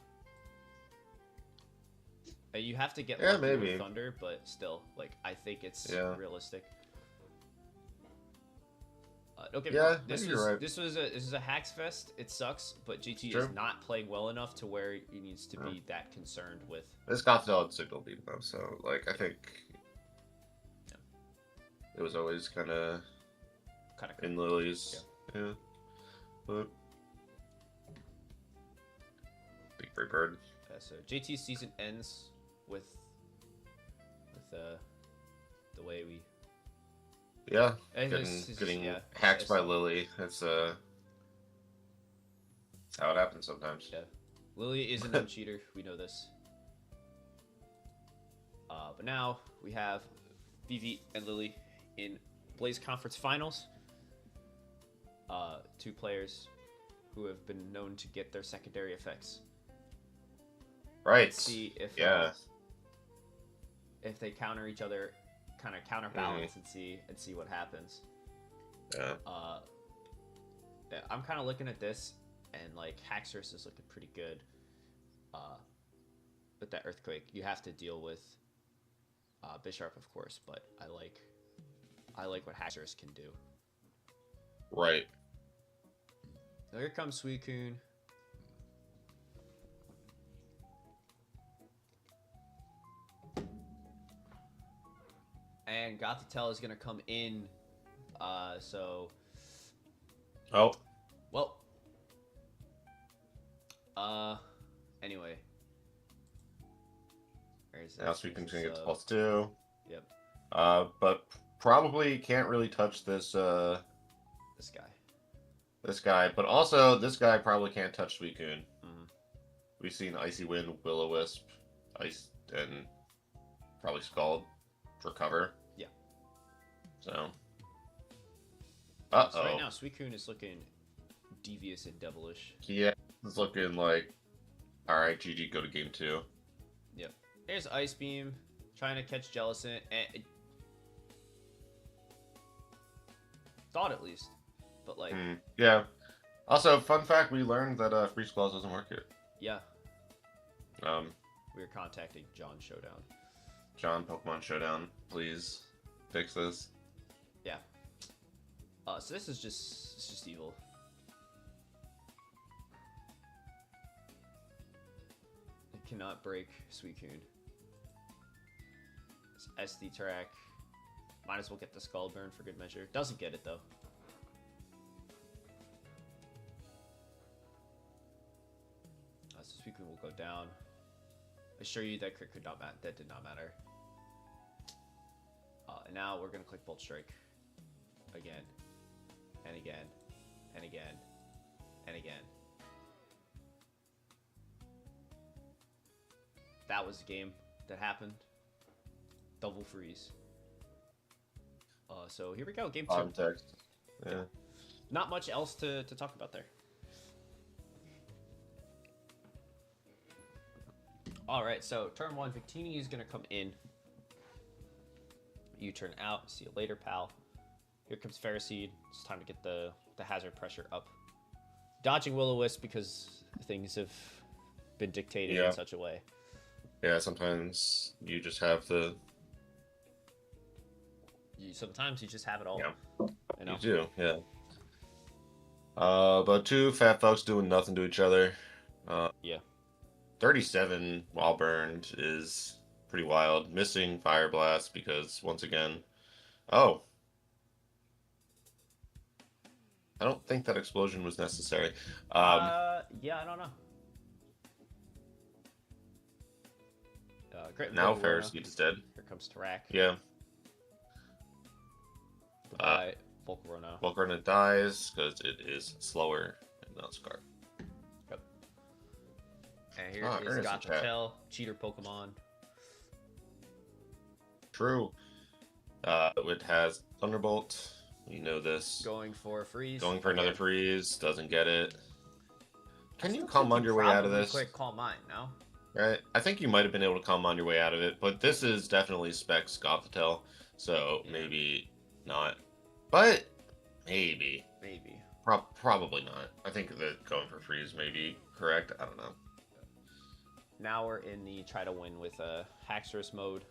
You have to get lucky with Thunder, but still, like, I think it's realistic. Don't get me wrong. This is a hacks fest. It sucks, but GT is not playing well enough to where he needs to be that concerned with. This Gothitelle had signal beat though, so like I think it was always kind of in Lily's. Yeah. But big Brave Bird. So JT's season ends with the way we. Yeah, getting hacked by Lily. That's how it happens sometimes. Yeah, Lily is a dumb cheater. We know this. But now we have Vivi and Lily in Blaze Conference Finals. 2 players who have been known to get their secondary effects. Right. Let's see if if they counter each other. Kind of counterbalance and see what happens. Yeah. I'm kind of looking at this and like Haxorus is looking pretty good. With that Earthquake, you have to deal with Bisharp, of course, but I like what Haxorus can do. Right. So here comes Suicune. And Gothitelle is going to come in, so... Oh. Well. Anyway. Now Suicune's going to get to +2. Yep. But probably can't really touch this, This guy. This guy, but also this guy probably can't touch Suicune. Mm-hmm. We've seen Icy Wind, Will-O-Wisp, Ice, and probably Scald recover. Yeah. So. So right now, Suicune is looking devious and devilish. Yeah, it's looking like, all right, GG, go to game 2. Yep. There's Ice Beam, trying to catch Jellicent, and thought at least, but like, Yeah. Also, fun fact: we learned that Freeze Claws doesn't work here. yeah, Um, we were contacting John Showdown. John, Pokemon Showdown, please fix this. Yeah. So this is just evil. It cannot break Suicune. It's SD track. Might as well get the Skull Burn for good measure. Doesn't get it though. So Suicune will go down. I assure you that crit could not that did not matter. And now we're gonna click Bolt Strike again, and again, and again, and again. That was the game that happened. Double freeze. So here we go, game 2. Context. Yeah. Not much else to talk about there. All right, so turn 1, Victini is gonna come in. You turn out. See you later, pal. Here comes Ferroseed. It's time to get the hazard pressure up. Dodging Will-O-Wisp because things have been dictated in such a way. Yeah, sometimes you just have the... Sometimes you just have it all. Yeah, you know? you do, yeah. But two fat fucks doing nothing to each other. Yeah. 37 while burned is pretty wild. Missing Fire Blast because, once again... Oh. I don't think that explosion was necessary. Yeah, I don't know. Great. Now Ferroseed is dead. Here comes Tarak. Yeah. Goodbye, Volcarona. Volcarona dies because it is slower and not Scarf. Yep. And here is Gothitelle, cheater Pokemon. True. It has Thunderbolt. You know this. Going for a freeze. Going for another freeze. Doesn't get it. Can you Calm Mind your way out of this? Quick Calm Mind, no? Right. I think you might have been able to Calm Mind your way out of it, but this is definitely Specs Gothitelle, so maybe not. But maybe. Maybe. Probably not. I think that going for freeze may be correct. I don't know. Now we're in the try to win with Haxorus mode.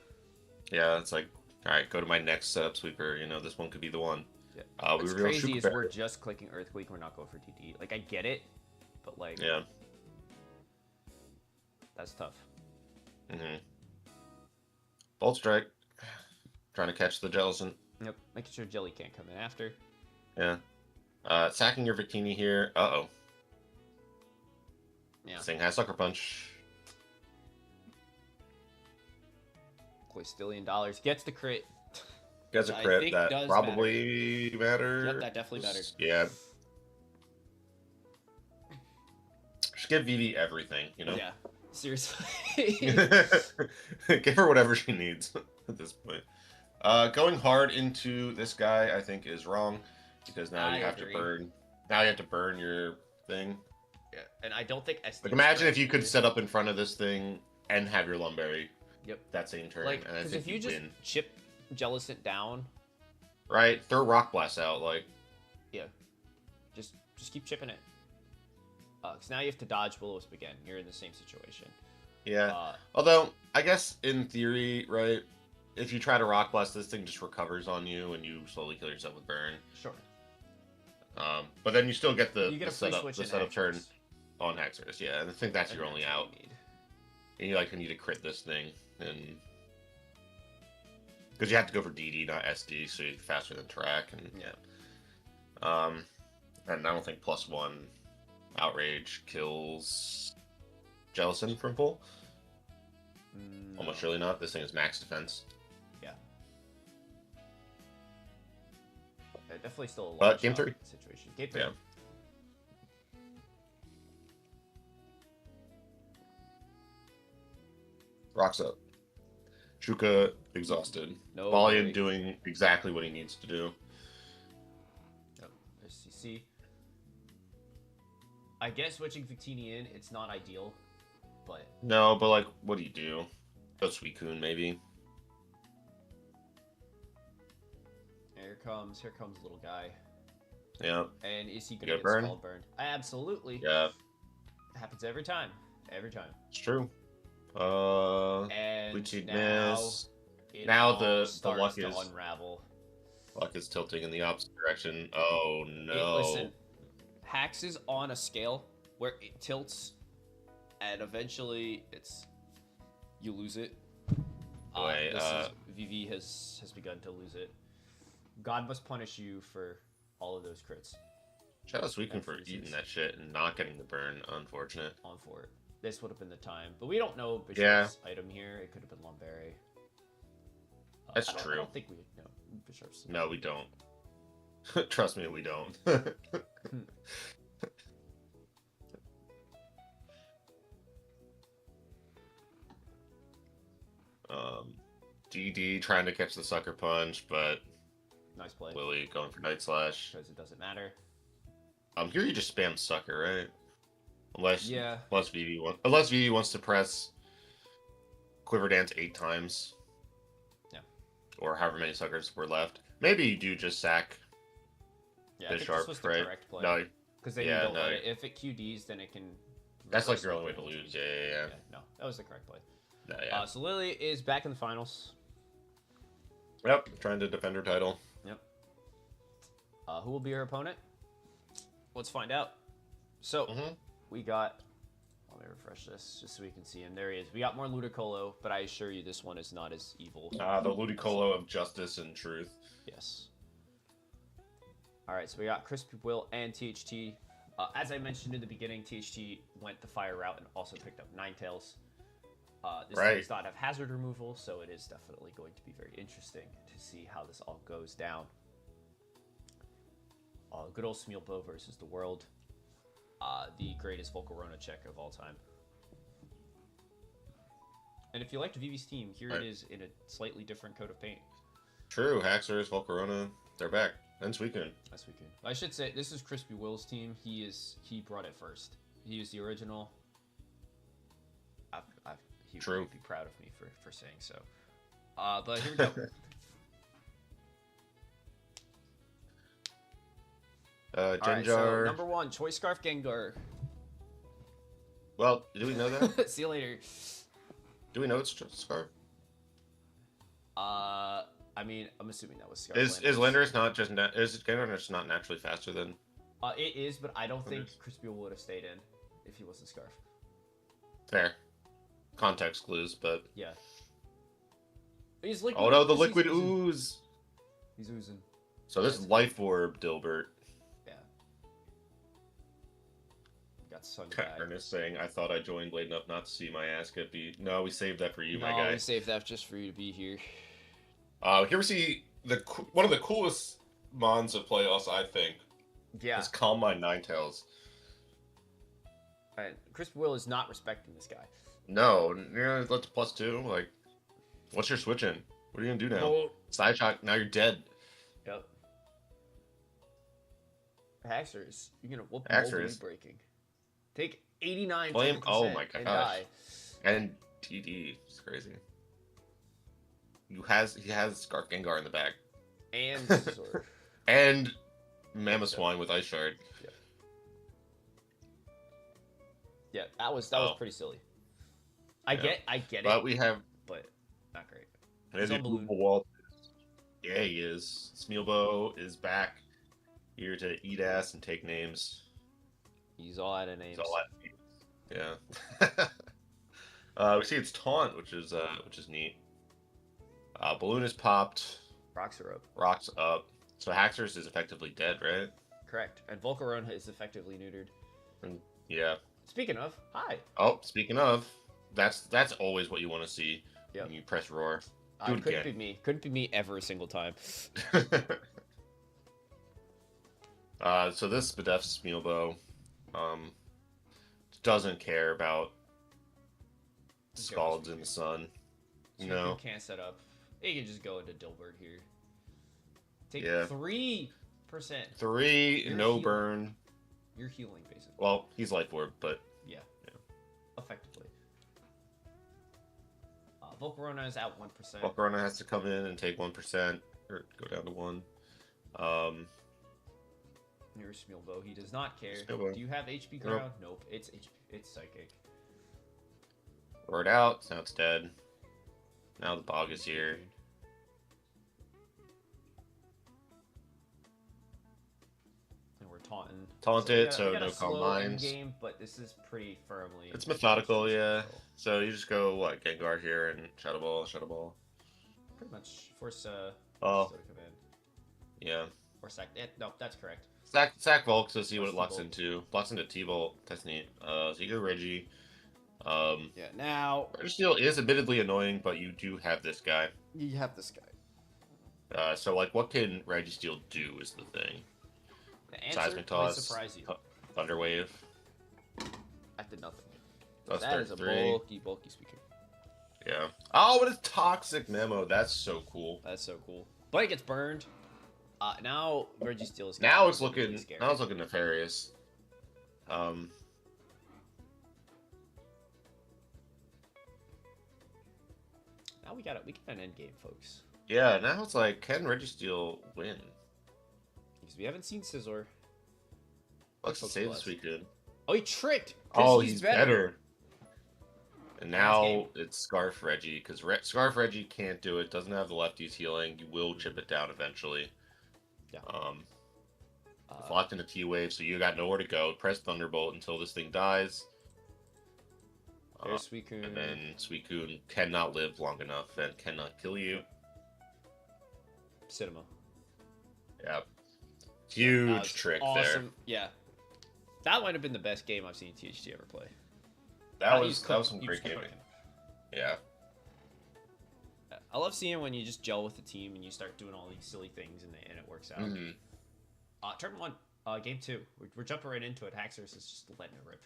Yeah, it's like, all right, go to my next setup sweeper. You know, this one could be the one. Yeah. What's crazy is we're just clicking Earthquake. We're not going for DD. Like, I get it, but like, yeah, that's tough. Bolt Strike, trying to catch the Jellicent. Yep, making sure Jelly can't come in after. Yeah, sacking your Victini here. Uh-oh. Yeah. This thing has Sucker Punch. Cloystillion dollars gets the crit. Gets a crit. That probably matters. Yep, that definitely matters. Yeah. Just give Vivi everything, you know? Yeah, seriously. Give her whatever she needs at this point. Going hard into this guy, I think, is wrong because now you have to burn. Now you have to burn your thing. Yeah, and I don't think SD. Like, imagine if you could set up in front of this thing and have your Lumberry. Yep. That same turn. Like, and I because think if you just chip Jellicent down, right? Throw Rock Blast out, like. Yeah. Just keep chipping it. Because now you have to dodge Will-O-Wisp again. You're in the same situation. Yeah. Although, I guess in theory, right, if you try to Rock Blast, this thing just recovers on you and you slowly kill yourself with Burn. Sure. But then you still get the setup turn on Haxorus. Yeah, and I think that's your only out. And you like need to crit this thing, and because you have to go for DD, not SD, so you're faster than Tarak, and and I don't think +1 Outrage kills Jellicent from full. No. Almost surely not. This thing is max defense. Yeah. Definitely still a game 3 situation. Game 3. Yeah. Rocks up. Shuka exhausted. No Valiant worry. doing exactly what he needs to do. Yep. There's CC. I guess switching Victini in, it's not ideal, but... No, but like, what do you do? A Suicune, maybe. Here comes little guy. Yeah. And is he You gonna got get burn? Scald burned? Absolutely. Yeah. Happens every time. Every time. It's true. And Boutique now miss. it Now all the starts luck to is unravel. tilting in the opposite direction. Oh no. Listen, Hax is on a scale where it tilts, and eventually you lose it. Wait, VV has begun to lose it. God must punish you for all of those crits. shout out Suicune for eating that shit and not getting the burn. Unfortunate. On for it. This would have been the time, but we don't know Bishop's item here. It could have been Lomberry. That's true. I don't think we know Bishop's. No, we don't. Trust me, we don't. DD trying to catch the sucker punch, but Nice play. Lily going for Night Slash. Because it doesn't matter. Here you just spam sucker, right? Unless VV wants to press Quiver Dance 8 times. Yeah. Or however many suckers were left. Maybe you do just sack. Yeah, the I think sharp, this was the right? correct play. No. Because then you don't let it. If it QDs, then it can. That's like your only way to lose. Yeah. No, that was the correct play. No, yeah. So Lily is back in the finals. Yep, trying to defend her title. Yep. Who will be her opponent? Let's find out. So, we got... Let me refresh this, just so we can see him. There he is. We got more Ludicolo, but I assure you this one is not as evil. The Ludicolo of justice and truth. Yes. Alright, so we got Crispy Will and THT. As I mentioned in the beginning, THT went the fire route and also picked up Ninetales. This does not have hazard removal, so it is definitely going to be very interesting to see how this all goes down. Good old Smealbo versus the world. The greatest Volcarona check of all time. And if you liked VV's team, here it is in a slightly different coat of paint. True, Haxorus, Volcarona, they're back. And Suicune. That's Suicune. I should say, this is Crispy Will's team. He brought it first. He was the original. He would be proud of me for saying so. But here we go. Genjar. Alright, so number 1, Choice Scarf Gengar. Well, do we know that? See you later. Do we know it's Scarf? I mean, I'm assuming that was Scarf. Is Landorus not just is Gengar just not naturally faster than? It is, but I don't think Crispy would have stayed in if he wasn't Scarf. Fair. Context clues, but yeah. He's liquid. Oh no, the liquid ooze. He's oozing. So this is Life Orb, Dilbert. Yeah. Got Sun Guy. Ernest saying, "I thought I joined late enough not to see my ass get beat." No, we saved that for you, my No, guy. we saved that just for you to be here. Here we see one of the coolest mons of playoffs, I think. Yeah. Is Calm Mind Ninetales. And Crispy Will is not respecting this guy. No, that's +2. Like, what's your switch in? What are you gonna do now? Oh. Side shock. Now you're dead. Yep. Haxorus, you're gonna whoop Haxorus breaking. Take 89. Flame. Oh my gosh. And die. And TD. It's crazy. He has Scarf Gengar in the back. And Scizor. And Mamoswine with Ice Shard. Yeah, that was pretty silly. I get it. But we have, but not great. He's on Balloon. Wall. Yeah, he is. Smealbo is back here to eat ass and take names. He's all out of names. He's all out of names. Yeah. We see it's Taunt, which is neat. Balloon is popped. Rocks are up. Rocks up. So Haxorus is effectively dead, right? Correct. And Volcarona is effectively neutered. And, yeah. Speaking of, hi. Oh, speaking of, that's always what you want to see when you press roar. Couldn't be me. Couldn't be me ever a single time. So this Spadef Smealbo doesn't care about Scalds in the sun. You can't set up. You can just go into Dilbert here. Take 3%. 3, no healing. burn. You're healing, basically. Well, he's Life Orb, but... Yeah. Effectively. Volcarona is at 1%. Volcarona has to come in and take 1%, or go down to 1. Here's Smealbo. He does not care. Smealbo. Do you have HP ground? Nope. It's psychic. Word out. Now it's dead. Now the bog is here. And we're taunting. Taunted, so so no calm minds. Game, but this is pretty firmly. It's methodical, yeah. So you just go what Gengar here and Shadow Ball. Pretty much force to oh come in. yeah. Or sack. No, that's correct. Sack Volk to see what it locks into. Blocks into T-Bolt. That's neat. So you go Reggie. Yeah. Now Registeel is admittedly annoying, but you do have this guy. you have this guy. So like, what can Registeel do is the thing. The answer Seismic Toss. surprise you. Thunder Wave. I did nothing. That's that is a 33. bulky speaker. Yeah. Oh, but it's Toxic Memo. That's so cool. That's so cool. But it gets burned. Now Registeel is Now it's looking. really scary. Now it's looking nefarious. Now we got an end game, folks. Yeah. Now it's like, can Registeel win? Because we haven't seen Scizor. Let's save this weekend. Oh, he tricked. Oh, he's better. And now it's Scarf Reggie, because Scarf Reggie can't do it. Doesn't have the lefties healing. You will chip it down eventually. Yeah. It's locked into T-Wave, so you got nowhere to go. Press Thunderbolt until this thing dies. There's Suicune. And then Suicune cannot live long enough and cannot kill you. Cinema. Yep. Huge trick awesome. there. Yeah. That might have been the best game I've seen THT ever play. That was some great gaming. Yeah. I love seeing when you just gel with the team and you start doing all these silly things and it works out. Mm-hmm. Turn 1, game 2. We're jumping right into it. Haxorus is just letting it rip.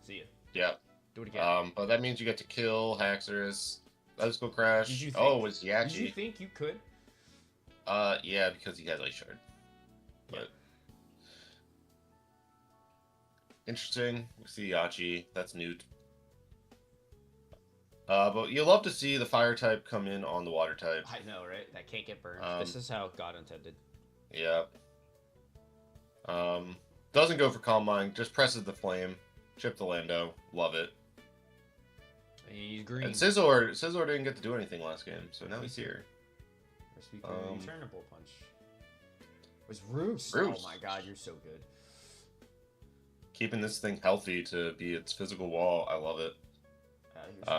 See ya. Yeah. Do it again. But that means you get to kill Haxorus. Let's go crash. Did you think, oh, it was Yachi. Did you think you could? Yeah, because he has Ice Shard. But yeah. Interesting. We see Yachi. That's Newt. But you love to see the fire type come in on the water type. I know, right? That can't get burned. This is how God intended. Yeah. Doesn't go for Calm Mind. Just presses the flame. Chip the Lando. Love it. He's green. And Scizor didn't get to do anything last game, so now he's here. Returnable punch. It was Roost. Roost. Oh my god, you're so good. Keeping this thing healthy to be its physical wall. I love it.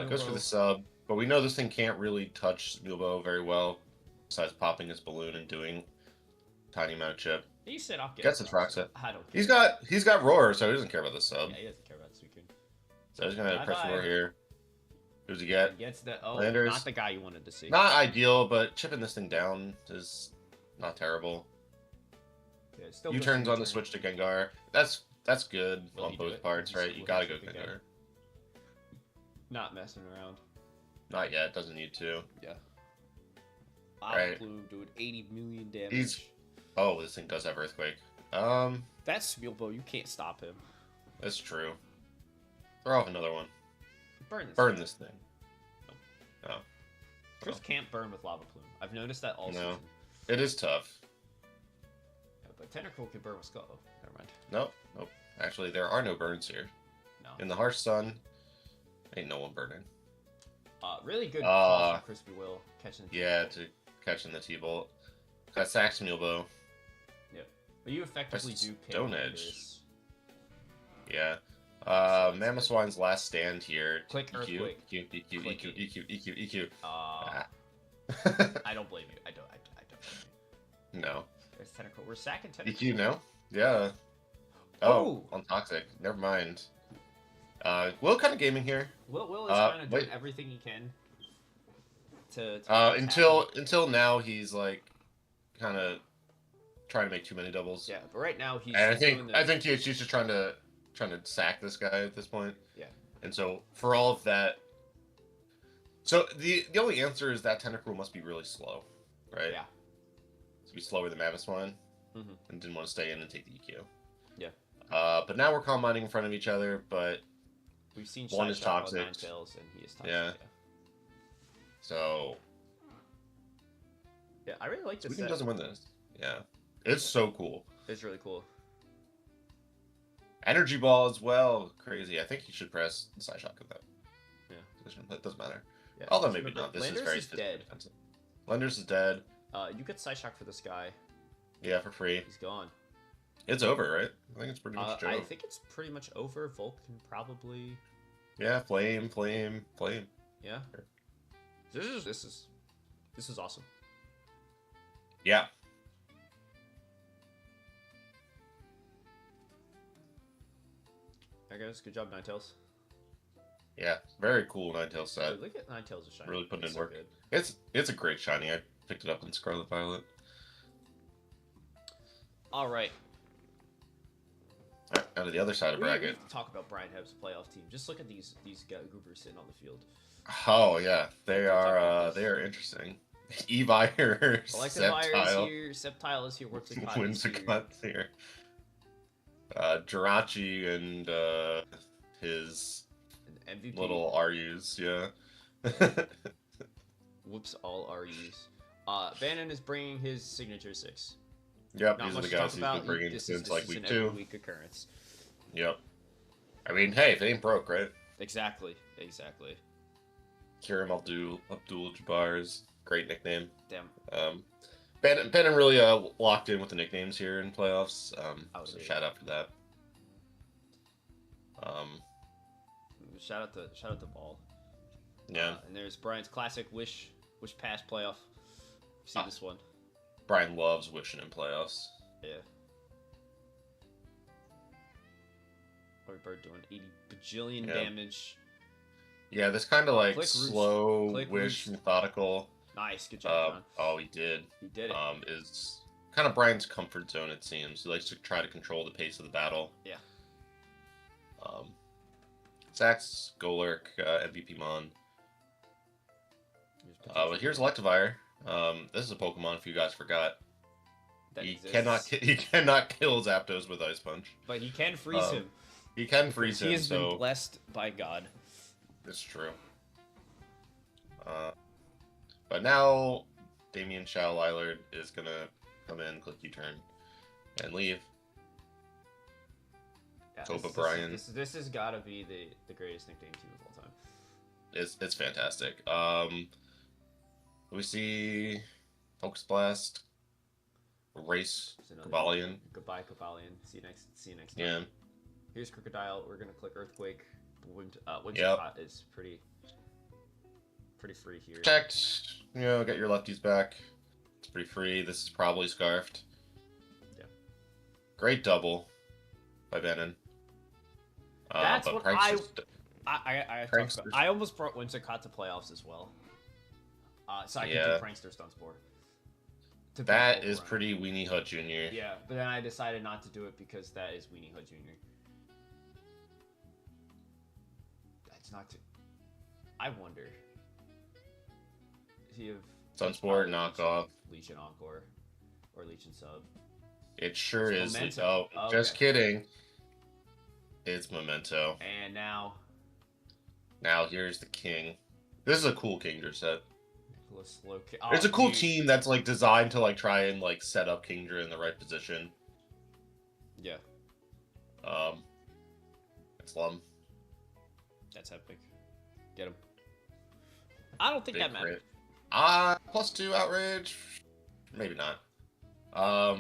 Goes for the sub, but we know this thing can't really touch Smealbo very well, besides popping his balloon and doing tiny amount of chip. He said I'll get Gets its rock set. I don't care. He's got Roar, so he doesn't care about the sub. Yeah, he doesn't care about Suicune. So he's gonna press Roar here. Who's he get? He gets the Landers. not the guy you wanted to see. Not ideal, but chipping this thing down is not terrible. Yeah, still U-turns on the switch to Gengar. That's good Will on he do both it? parts, right? You gotta go Gengar. Not messing around. Not yet. Doesn't need to. Yeah. Right. Plume doing 80 million damage. Oh, this thing does have Earthquake. That's Smealbo. You can't stop him. That's true. Throw off another one. Burn this thing. Oh. Chris can't burn with Lava Plume. I've noticed that all season. It is tough. Yeah, but Tentacruel can burn with Skull. Never mind. Nope. Actually, there are no burns here. No. In the harsh sun, ain't no one burning. Really good calls from Crispy Will catching. Yeah, to catching the T-Bolt. Got Sax Mealbo. Yep. But you effectively do pick Stone Edge. this. Yeah. Mamoswine's last stand here. Click Earthquake. EQ. I don't blame you. I don't blame you. No. There's Tentacruel. We're sacking Tentacruel. EQ, no? Yeah. Oh, on Toxic. Never mind. Will kind of gaming here. Will is kind of doing everything he can to until now he's like kind of trying to make too many doubles. Yeah, but right now he's. And I think THC's just trying to sack this guy at this point. Yeah. And so for all of that, so the only answer is that Tentacruel must be really slow, right? Yeah. To be slower than Mamoswine, and didn't want to stay in and take the EQ. Yeah. But now we're calm minding in front of each other, but we've seen one is Toxic. Ninetales, and he is Toxic. Yeah. So Yeah, I really like this Sweeten set. doesn't win this. Yeah. It's so cool. It's really cool. Energy Ball as well. Crazy. I think you should press Side Shock at that Yeah. position. That doesn't matter. Yeah. Although maybe not. This Landers is very is dead. defensive. Landers is dead. You get Side Shock for this guy. Yeah, for free. He's gone. It's over, right? I think it's pretty much I over. think it's pretty much over. Volk can probably. Yeah, flame. Yeah. This is awesome. Yeah. I guess good job, Ninetales. Yeah, very cool Ninetales set. Dude, look at Ninetales' shiny. Really putting in so work. Good. It's a great shiny. I picked it up in Scarlet Violet. All right. Alright, out of the other side of We bracket. have to talk about Brian Hebb's playoff team. Just look at these goobers sitting on the field. Oh yeah, they are interesting. Evire, Sceptile is here. Whimsicott here. Jirachi and his An MVP. little RUs, yeah. Whoops, all RUs. Bannon is bringing his signature 6. Yep, Not these are much the to talk guys he's about. been bringing This since is like an week every 2. week occurrence. Yep. I mean, hey, if it ain't broke, right? Exactly. Karim Abdul-Jabbar's great nickname. Damn. Bannon really locked in with the nicknames here in playoffs. So shout out for that. Shout out to Ball. Yeah. And there's Brian's classic wish pass playoff. See this one. Brian loves wishing in playoffs. Yeah. Larry Bird doing 80 bajillion damage. Yeah, this kind of like Click slow roots. wish methodical. Nice, good job, John. Oh, he did. He did it. Is kind of Brian's comfort zone, it seems. He likes to try to control the pace of the battle. Yeah. Sax, Golurk, MVP Mon. But here's Electivire. This is a Pokemon if you guys forgot. He cannot kill Zapdos with Ice Punch. But he can freeze him. He can freeze him. He has been blessed by God. It's true. But now Damien Shao Lillard is gonna come in, click U-turn, and leave. Yeah, Copa Brian. This has got to be the greatest nickname team of all time. It's fantastic. We see Focus Blast, Race, Cavalion. Goodbye, Cavalion. See you next time. Yeah. Here's Crocodile. We're gonna click Earthquake. Whimsicott is pretty free here. Protect. Get your lefties back. It's pretty free. This is probably Scarfed. Yeah. Great double by Bannon. That's what I talked about. I almost brought Whimsicott to playoffs as well. So I could do Prankster Stunts board. That is pretty Weenie Hut Jr. Yeah, but then I decided not to do it because that is Weenie Hut Jr. That's not too... I wonder. Does he have... Sunsport, knockoff. Legion Encore. Or Legion Sub. It sure is. Memento. Oh, just kidding. It's Memento. And now... Now here's the King. This is a cool Kingdra set. Oh, it's a cool team that's like designed to like try and like set up Kingdra in the right position. Yeah. It's Lum. That's epic. Get him. I don't think that matters. +2 outrage. Maybe not. I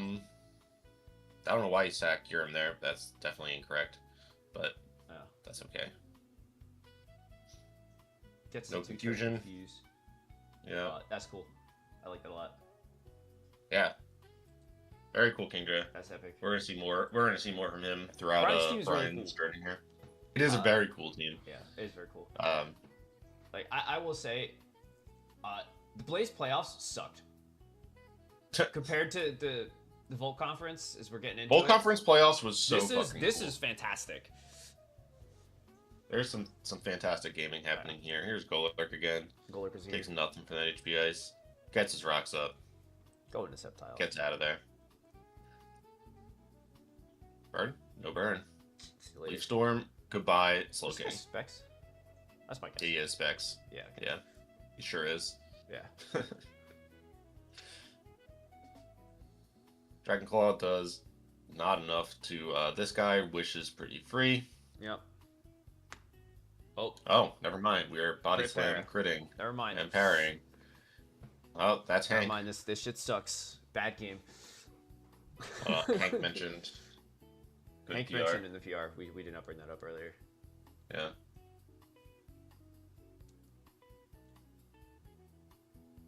don't know why you sacked Urim there. That's definitely incorrect. But that's okay. Gets no confusion. Yeah. That's cool. I like that a lot. Yeah. Very cool Kingdra. That's epic. We're gonna see more. We're gonna see more from him throughout Brian's really cool. Starting here. It is a very cool team. Yeah, it is very cool. Like I will say, the Blaze playoffs sucked compared to the Volt Conference. As we're getting into Volt Conference playoffs was so this is fantastic. There's some fantastic gaming happening here. Here's Golurk again. Golurk is here. Takes nothing from that HP Ice. Gets his rocks up. Go into Sceptile. Gets out of there. Burn? No burn. Leaf Storm. Goodbye. Slow King. Specs. That's my guess. He is Specs. Yeah. Okay. Yeah. He sure is. Yeah. Dragon Claw does not enough to this guy. Wish is pretty free. Yep. Oh. Oh, never mind. We are body Crit slam, para. critting, Never mind. and parrying. Oh, that's Never Hank. mind. This shit sucks. Bad game. Hank mentioned. Good Hank PR. mentioned in the PR. We did not bring that up earlier. Yeah.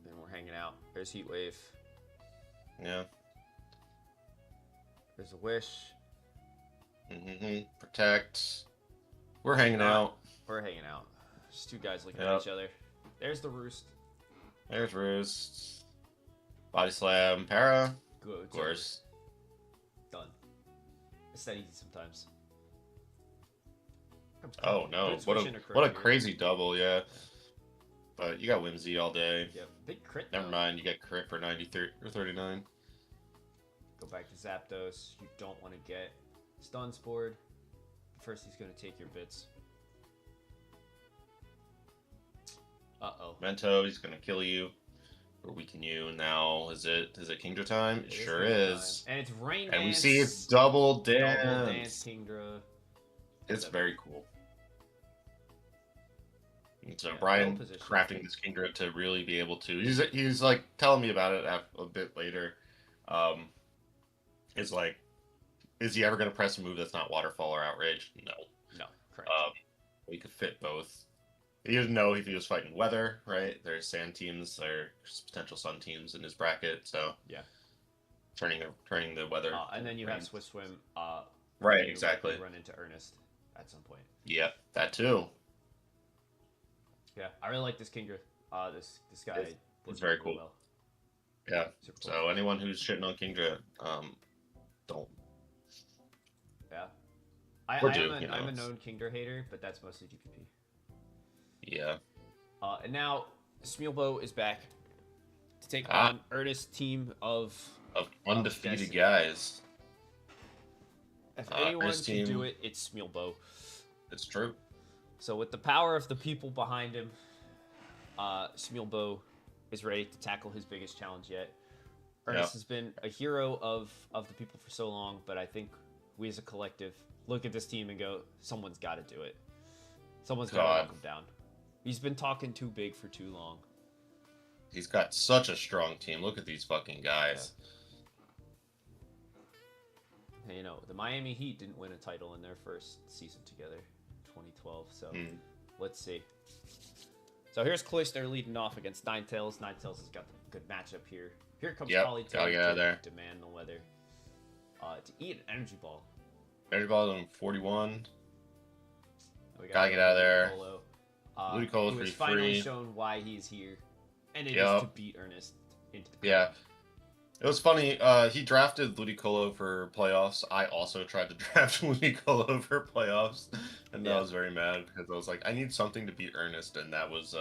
And we're hanging out. There's Heat Wave. Yeah. There's a Wish. Protect. We're hanging out. We're hanging out. Just two guys looking Yep. at each other. There's the Roost. There's Roost. Body slam, para. Good. Of course. Done. It's that easy sometimes. Oh no! Good What switch a into crit what a here. crazy double, yeah. But you got Whimsy all day. Yeah, big crit. Never though. mind, you get crit for 93 or 39. Go back to Zapdos. You don't want to get stun spored. First, he's going to take your bits. Uh-oh. Mento, he's gonna kill you or weaken you. Now is it Kingdra time? It sure Kingdra is. time. And it's Rain And we Dance. see it's double Double dance. Dance Kingdra. It's very cool. And so Yeah, Brian well positioned. crafting this Kingdra to really be able to. He's like telling me about it a bit later. It's like, is he ever gonna press a move that's not Waterfall or Outrage? No. No, correct. We could fit both. He doesn't know if he was fighting weather, right? There's sand teams, there's potential sun teams in his bracket, so yeah. turning the weather. And then you have Swift Swim. Right, you exactly. likely Run into Ernest at some point. Yep, that too. Yeah, I really like this Kingdra. This guy. It's very cool. Well. Yeah. Super cool. So anyone who's shitting on Kingdra, don't. Yeah. Or do, you know. I'm a known Kingdra hater, but that's mostly GPP. Yeah. And now Smealbo is back to take Ah. on Ernest's team of Undefeated Destiny. guys. If anyone Ernest can do team. it, it's Smealbo. It's true. So with the power of the people behind him, Smealbo is ready to tackle his biggest challenge yet. Ernest has been a hero of the people for so long, but I think we as a collective look at this team and go, someone's got to do it. Someone's got to knock him down. He's been talking too big for too long. He's got such a strong team. Look at these fucking guys. Yeah. And, you know, the Miami Heat didn't win a title in their first season together, 2012. So let's see. So here's Cloyster leading off against Ninetales. Ninetales has got a good matchup here. Here comes Polytail gotta get out of there. Demand the weather. To eat an energy ball. Energy ball on 41. We Gotta get out of there. Ludicolo is who has pretty finally free. shown why he's here, and it is to beat Ernest into the Yeah. It was funny. He drafted Ludicolo for playoffs. I also tried to draft Ludicolo for playoffs, and I was very mad because I was like, I need something to beat Ernest, and that was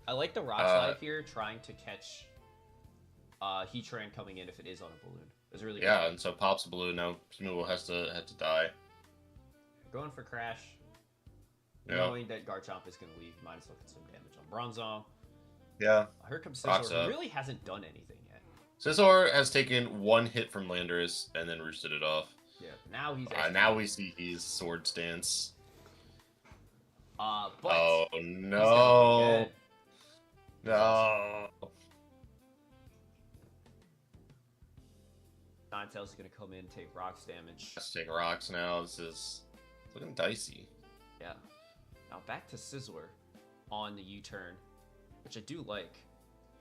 I like the Rock Slide here, trying to catch Heatran coming in if it is on a balloon. It was really good. and so pops a balloon. Now Smeagol has to die. Going for Crash, Yeah. knowing that Garchomp is going to leave. Might as well get some damage on Bronzong. Yeah. Here comes Rocks Scizor, who up. really hasn't done anything yet. Scizor has taken one hit from Landorus and then roosted it off. Yeah, now he's Now we see his sword stance. but Oh he's no! gonna be dead. No! Ninetales is going to come in and take rocks damage. Let's take rocks now. This is looking dicey. Yeah. Now back to Scizor on the U-turn, which I do like.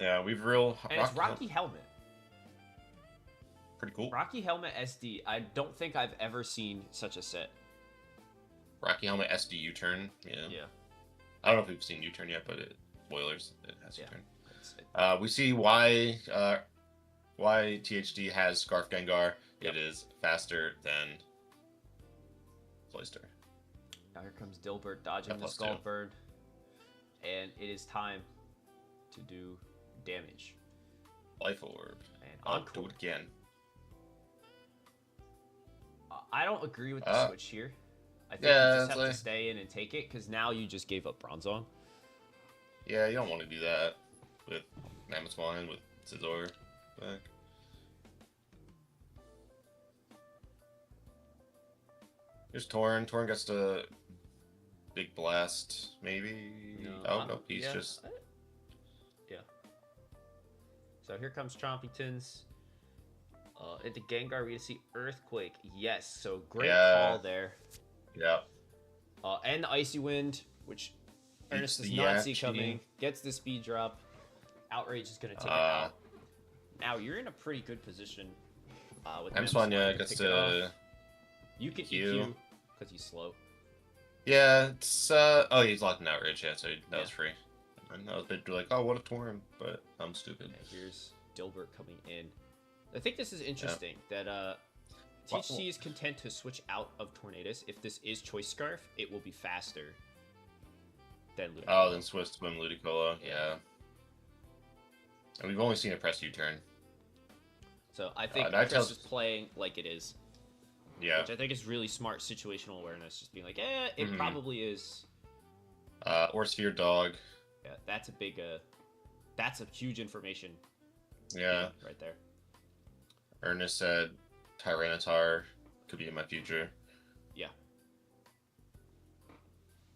Yeah, we've real. And it's Rocky Helmet. Pretty cool. Rocky Helmet SD. I don't think I've ever seen such a set. Rocky Helmet SD U-turn. Yeah. Yeah. I don't know if we've seen U-turn yet, but Boilers it has Yeah. U-turn. We see why THD has Scarf Gengar. Yep. It is faster than Cloyster. Now here comes Dilbert dodging the plus Scald two. Burn. And it is time to do damage. Life Orb. And I'll Encore. do it again. I don't agree with the switch here. I think you Yeah, just it's have to like, stay in and take it, because now you just gave up Bronzong. yeah, you don't want to do that with Mammoth Wine, with Scizor back. Here's Torn. Torn gets to Big Blast, maybe? Oh, no, he's Yeah, just... yeah. So here comes Chompingtons. Into Gengar, we see Earthquake. Yes, so great call there. Yeah. And the Icy Wind, which Ernest does the not see Yachi. coming. Gets the speed drop. Outrage is going to take it out. Now you're in a pretty good position with Mamswanya gets to... You can EQ because he's slow. Yeah, it's... Oh, he's locked in Outrage, yeah, so that was free. And I was a bit like, oh, what a Torn, but I'm stupid. And here's Dilbert coming in. I think this is interesting that THT is content to switch out of Tornadus. If this is Choice Scarf, it will be faster than Ludicolo. Oh, then Swiss Swim Ludicolo, yeah. And we've only seen a press U-turn. So I think Chris is playing like it is. Yeah. Which I think is really smart situational awareness. Just being like, it probably is. Or Sphere Dog. Yeah, that's a big, that's a huge information. Yeah. Right there. Ernest said Tyranitar could be in my future. Yeah.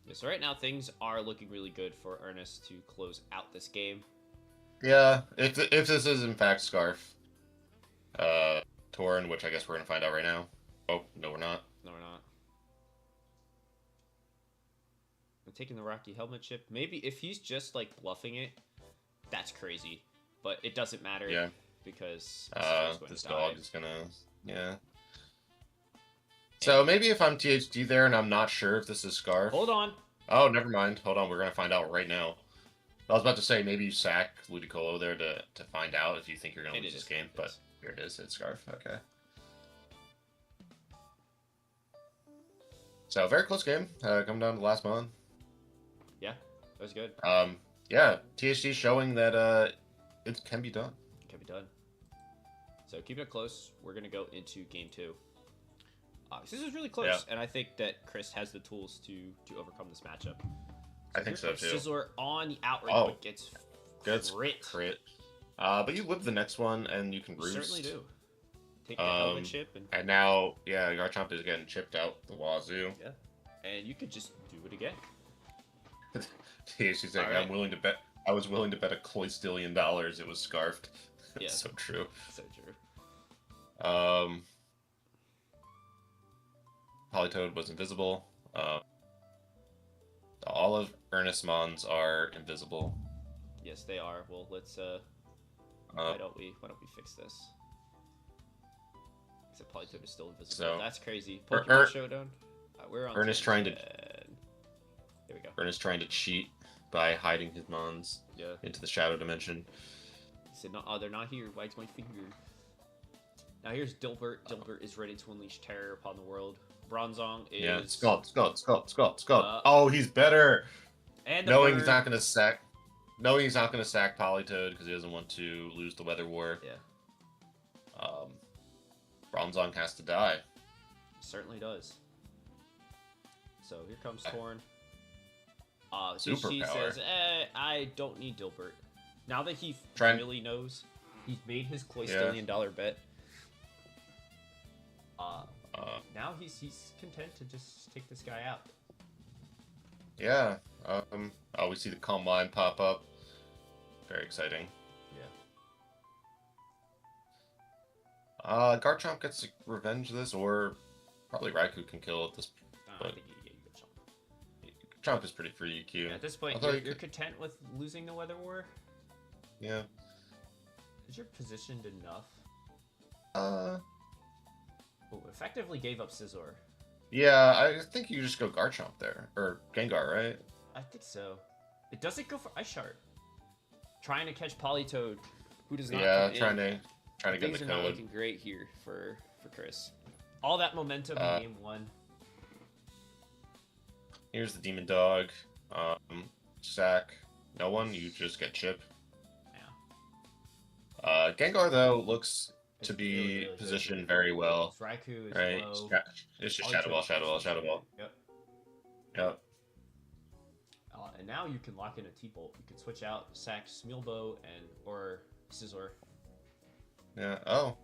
Yeah, so right now things are looking really good for Ernest to close out this game. Yeah, if this is in fact Scarf. Torn, which I guess we're going to find out right now. Oh, no we're not. No, we're not. I'm taking the Rocky Helmet chip. Maybe if he's just, like, bluffing it, that's crazy. But it doesn't matter. Yeah. Because this dog is going to... Yeah. So maybe if I'm THD there and I'm not sure if this is Scarf... Hold on. Oh, never mind. Hold on, we're going to find out right now. I was about to say maybe you sack Ludicolo there to find out if you think you're going to lose this game, but here it is. It's Scarf. Okay. So, very close game. Coming down to the last mon. Yeah, that was good. Yeah, THD showing that it can be done. It can be done. So, keeping it close, we're going to go into game 2. This is really close, and I think that Chris has the tools to overcome this matchup. So I think so, too. Scizor on the outright, but gets crit. But you live the next one, and you can roost. You certainly do. Take the helmet chip. And now, yeah, Garchomp is getting chipped out the wazoo. Yeah. And you could just do it again. She's like, right. I was willing to bet $1 cloistillion it was Scarfed. Yeah. So true. So true. Politoed was invisible. All of Ernest Mons are invisible. Yes, they are. Well, let's why don't we fix this? Except Politoed is still invisible. So, that's crazy. Pokemon Showdown. We're on Ernest trying to. There we go. Ernest trying to cheat by hiding his Mons into the Shadow Dimension. He said, "No, they're not here. Wags my finger." Now here's Dilbert. Dilbert is ready to unleash terror upon the world. Bronzong is... Scald. Oh, he's better! And knowing he's not going to sack Politoed because he doesn't want to lose the Weather War. Yeah. Bronzong has to die. Certainly does. So here comes Torn. She says, I don't need Dilbert. Now that he really knows, he's made his $1 cloistillion bet. Now he's content to just take this guy out. Yeah. We see the Calm Mind pop up. Very exciting. Yeah. Garchomp gets to revenge this, or probably Raikou can kill it this. I think you get Chomp. Chomp is pretty free EQ. Yeah, at this point, you're content with losing the Weather War? Yeah. Is your positioned enough? Effectively gave up Scizor. Yeah, I think you just go Garchomp there. Or Gengar, right? I think so. It doesn't go for Ice Shard. Trying to catch Politoed, who does not come trying in. to get the code. Things are not looking great here for Chris. All that momentum in game 1. Here's the Demon Dog. Sack. No one, you just get Chip. Yeah. Gengar, though, looks to be really positioned very well. Raikou is right? low. It's just Shadow Ball. Yep. Yep. And now you can lock in a T-Bolt. You can switch out Sack, Smealbow, or Scizor. Yeah. Oh.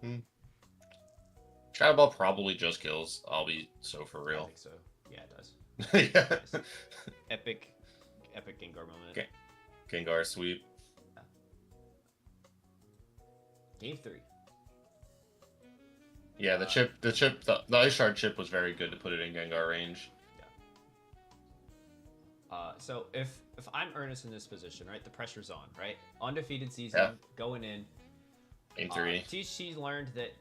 Shadow Ball probably just kills. I'll be so for I real. think so. Yeah, it does. Yeah. Nice. Epic Gengar moment. Okay. Gengar sweep. Yeah. Game 3. Yeah, the Ice Shard chip was very good to put it in Gengar range. So if I'm Ernest in this position, right, the pressure's on, right? Undefeated season, going in. Game 3. THC learned that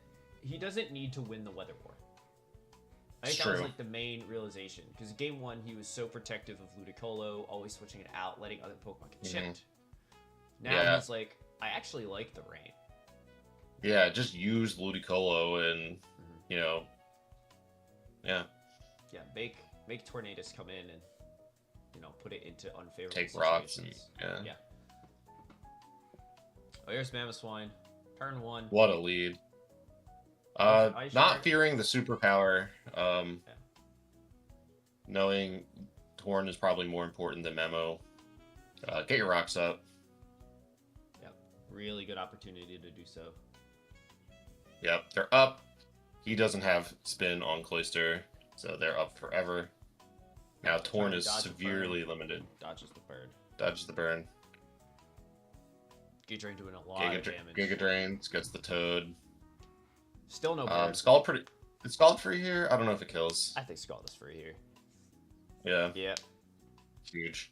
he doesn't need to win the Weather War. I think It's that was true. like the main realization. Because game 1, he was so protective of Ludicolo, always switching it out, letting other Pokemon get chipped. Now he's like, I actually like the rain. Yeah, just use Ludicolo and, you know, yeah. Yeah, make Tornadus come in and, you know, put it into unfavorable Take situations. rocks and, yeah. Oh, here's Mamoswine. Turn 1. What a lead. Not fearing the superpower, knowing Torn is probably more important than Memo. Get your rocks up. Yep, really good opportunity to do so. Yep, they're up. He doesn't have spin on Cloyster, so they're up forever. Now Torn is severely limited. Dodges the bird. Dodges the burn. Giga doing a lot of damage. Giga Drains, gets the Toad. Still no bird. Scald is Scald free here? I don't know if it kills. I think Scald is free here. Yeah. Yeah. Huge.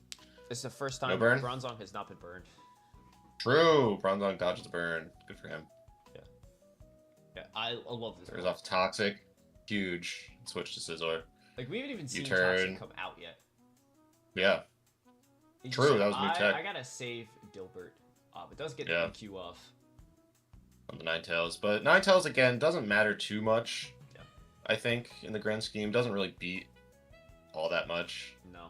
This is the first time Bronzong has not been burned. True. Bronzong dodges the burn. Good for him. Yeah, I love this. There's off Toxic. Huge. Switch to Scizor. Like, we haven't even seen Toxic come out yet. Yeah. True, that was new tech. I gotta save Dilbert. It does get the EQ off. On the Ninetales. But Ninetales, again, doesn't matter too much. Yeah. I think, in the grand scheme. Doesn't really beat all that much. No.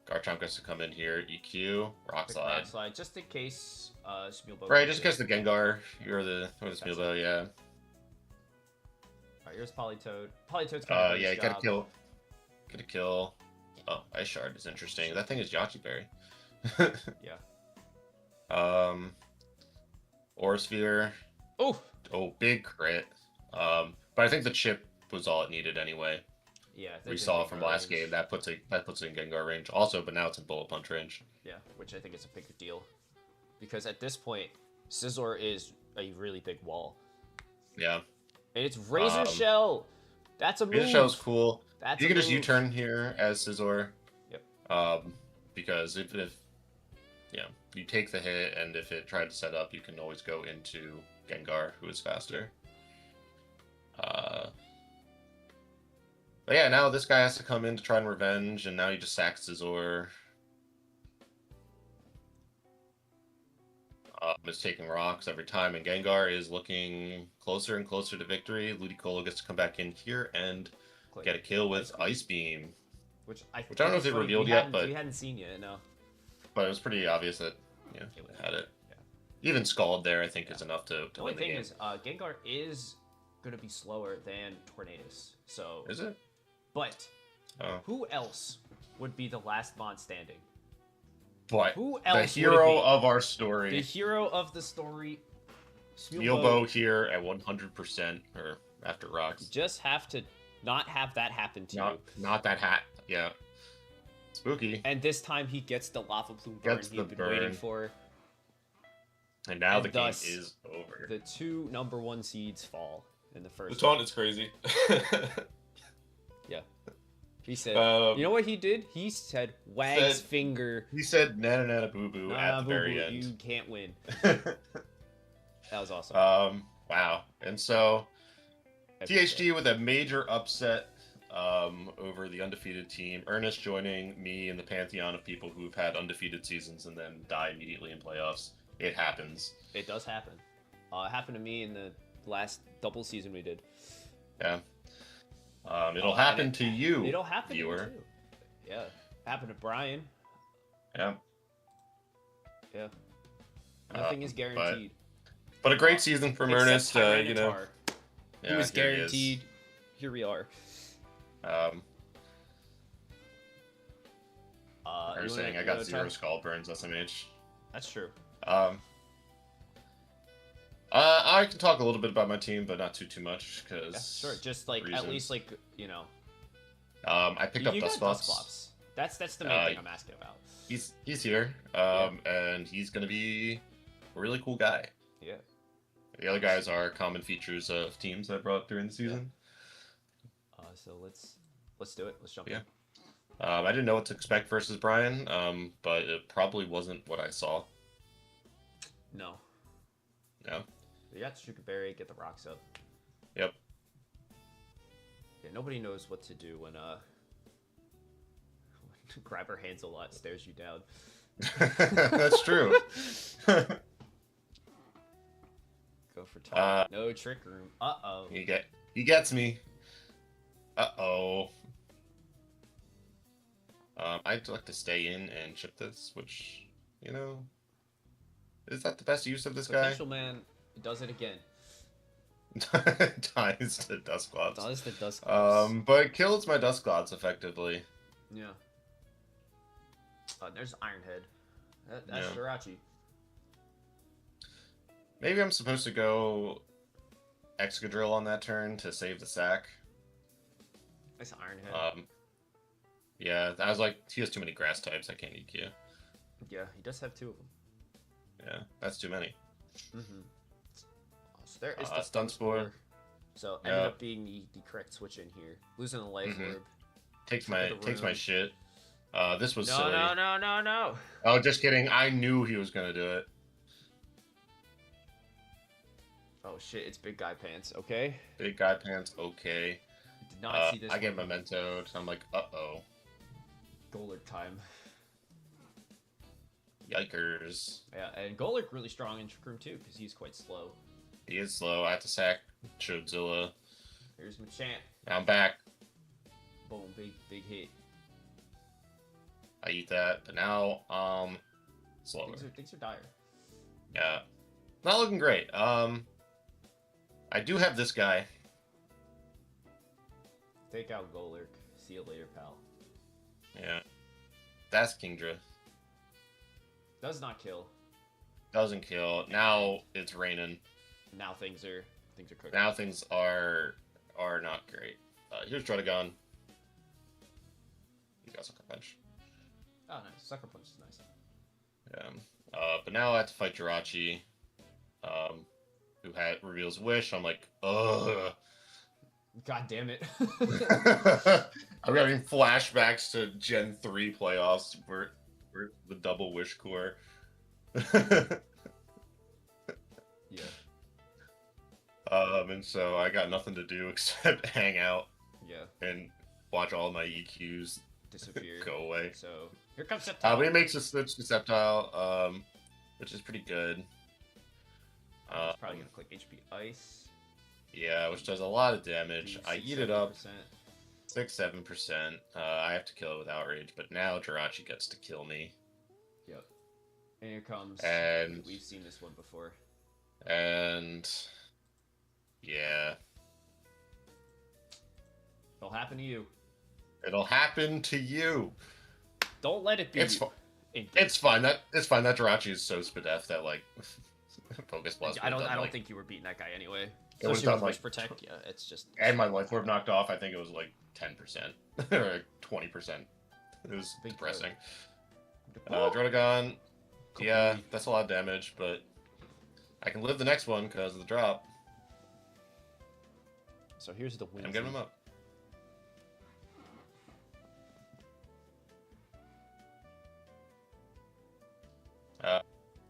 Garchomp gets to come in here. EQ. Rock Slide. Rock Slide, just in case Smealbow... Right, just in case the Gengar. Or the Smealbow, yeah. Alright, here's Politoed. Politoed's kind of yeah, you gotta kill. Get a kill. Oh, Ice Shard is interesting. That thing is Yachi Berry. Yeah. Aura Sphere. Oh, big crit. But I think the chip was all it needed anyway. Yeah, we saw it from last game. That puts it in Gengar range. Also, but now it's in Bullet Punch range. Yeah, which I think is a bigger deal, because at this point, Scizor is a really big wall. Yeah. And it's Razor Shell. That's a move. Razor Shell's cool. You can just U-turn here as Scizor. Yep. Because if you take the hit, and if it tried to set up, you can always go into Gengar, who is faster. But yeah, now this guy has to come in to try and revenge, and now you just sack Scizor. Is taking rocks every time, and Gengar is looking closer and closer to victory. Ludicolo gets to come back in here and get a kill with Ice Beam. Which I don't know if they revealed yet, but we hadn't seen yet, no. But it was pretty obvious that it had it. Yeah. Even Scald there, I think, is enough to the win only the game. Is Gengar is going to be slower than Tornadus. So is it? But who else would be the last Mon standing? But who else? The hero of our story. The hero of the story. Smealbow here at 100%, or after rocks. You just have to not have that happen to you. Not that hat. Yeah. Spooky. And this time he gets the Lava Plume burn he'd been waiting for. And now the game is over. The 2 #1 seeds fall in the first. The taunt is crazy. Yeah. He said, you know what he did? He said, wags finger. He said, nana boo boo at the very end. You can't win. That was awesome. Wow. And so, THD with a major upset over the undefeated team. Ernest joining me in the pantheon of people who've had undefeated seasons and then die immediately in playoffs. It happens. It does happen. It happened to me in the last double season we did. Yeah. It'll happen to you, It'll happen viewer. to you, too. Yeah. Happened to Brian. Yeah. Yeah. Nothing is guaranteed. But a great season from Ernest, you know. He was guaranteed. Here we are. You wanna- saying I you got wanna 0 try? Skull Burns SMH. That's true. Um, I can talk a little bit about my team, but not too much, because Yeah, sure. Just like at least like I picked up you Dust got dust Flops. flops. That's the main thing I'm asking about. He's here, and he's gonna be a really cool guy. Yeah. The other guys are common features of teams I brought during the season. So let's do it. Let's jump Yeah. in. I didn't know what to expect versus Brian, but it probably wasn't what I saw. No. No. You got to Berry, get the rocks up. Yep. Yeah, nobody knows what to do when grab her hands a lot stares you down. That's true. Go for top. No trick room. Uh-oh. He gets me. Uh-oh. I'd like to stay in and chip this, which, you know, is that the best use of this Potential man does it again. guy? Dies to Dusclops. Does the Dusclops. But kills my Dusclops effectively. Yeah. There's Ironhead. That's Jirachi. Maybe I'm supposed to go Excadrill on that turn to save the sack. That's Ironhead. Yeah, I was like, he has too many grass types, I can't EQ. Yeah, he does have 2 of them. Yeah, that's too many. Mm-hmm. So there is the Stun Spore. So ended up being the correct switch in here. Losing a life orb. Takes my shit. This was silly. No. Oh, just kidding. I knew he was gonna do it. Oh shit, it's Big Guy Pants, okay? Big Guy Pants, okay. Did not see this. I get mementoed. I'm like, uh-oh. Golurk time. Yikers. Yeah, and Golurk really strong in Trick Room too, because he's quite slow. He is slow. I have to sack Chodzilla. Here's Machamp. Now I'm back. Boom, big hit. I eat that, but now, slower. Things are dire. Yeah. Not looking great. I do have this guy. Take out Golurk. See you later, pal. Yeah. That's Kingdra. Does not kill. Doesn't kill. Now it's raining. Now things are cooking. Now things are not great. Here's Druddigon. He's got Sucker Punch. Oh, nice. Sucker Punch is nice. Yeah. But now I have to fight Jirachi, who reveals Wish. I'm like, ugh. God damn it. I'm having flashbacks to Gen 3 playoffs where the double Wish core. Yeah. And so I got nothing to do except hang out. Yeah. And watch all my EQs disappear. Go away. So here comes Sceptile. But he makes a switch to Sceptile, which is pretty good. He's probably gonna click HP Ice. Yeah, which does a lot of damage. I eat it up. 6-7%. I have to kill it with Outrage, but now Jirachi gets to kill me. Yep. And here comes. And we've seen this one before. And yeah, it'll happen to you. It'll happen to you. Don't let it be. It's fine. It's fine. It's fine. That Jirachi is so spadef that like Focus Blast. I don't think you were beating that guy anyway. It was Especially with done, Wish like, Protect. Yeah, it's just. And my Life Orb knocked off. I think it was like 10% or like 20%. It was depressing. Druddigon. Yeah, that's a lot of damage, but I can live the next one because of the drop. So here's the win. I'm getting him up.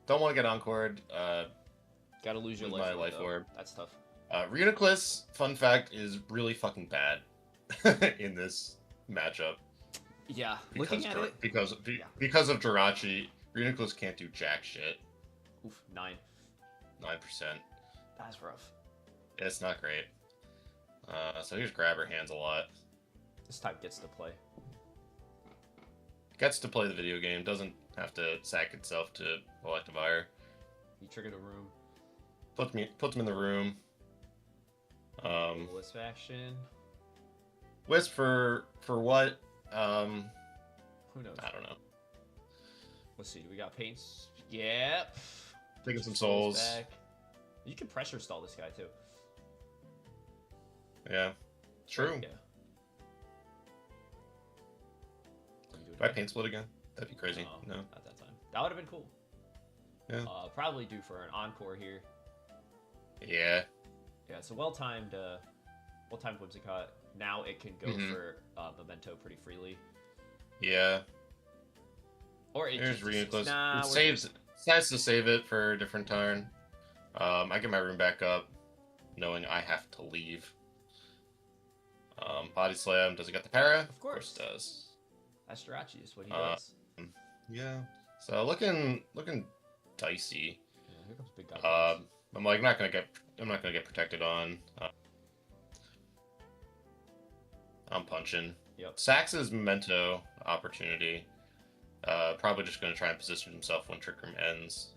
Don't want to get encored. Gotta lose your my life orb. That's tough. Reuniclus, fun fact, is really fucking bad in this matchup. Yeah, looking at it because of Jirachi, Reuniclus can't do jack shit. Oof, 9%. That's rough. It's not great. So here's Grabber Hands a lot. This type gets to play. Gets to play the video game. Doesn't have to sack itself to Electivire. You triggered a room. Puts him in the room. Wisp action. Wisp for what? Who knows? I don't know. Let's see. We got paints. Yep. Taking some souls. Back. You can pressure stall this guy too. Yeah. True. Yeah. Do I paint split again? That'd be crazy. No. At that time. That would have been cool. Yeah. Probably due for an encore here. Yeah. Yeah, it's a well-timed Whimsicott. Now it can go for Memento pretty freely. Yeah. Or it There's just Reuniclus. Nah, it saves. It's nice to save it for a different turn. I get my room back up, knowing I have to leave. Body Slam. Does it get the para? Of course It does. That's Jirachi is what he does. Yeah. So looking dicey. Yeah, here comes big guy. I'm like not gonna get protected on. I'm punching. Yep. Sax's Memento opportunity. Probably just gonna try and position himself when Trick Room ends.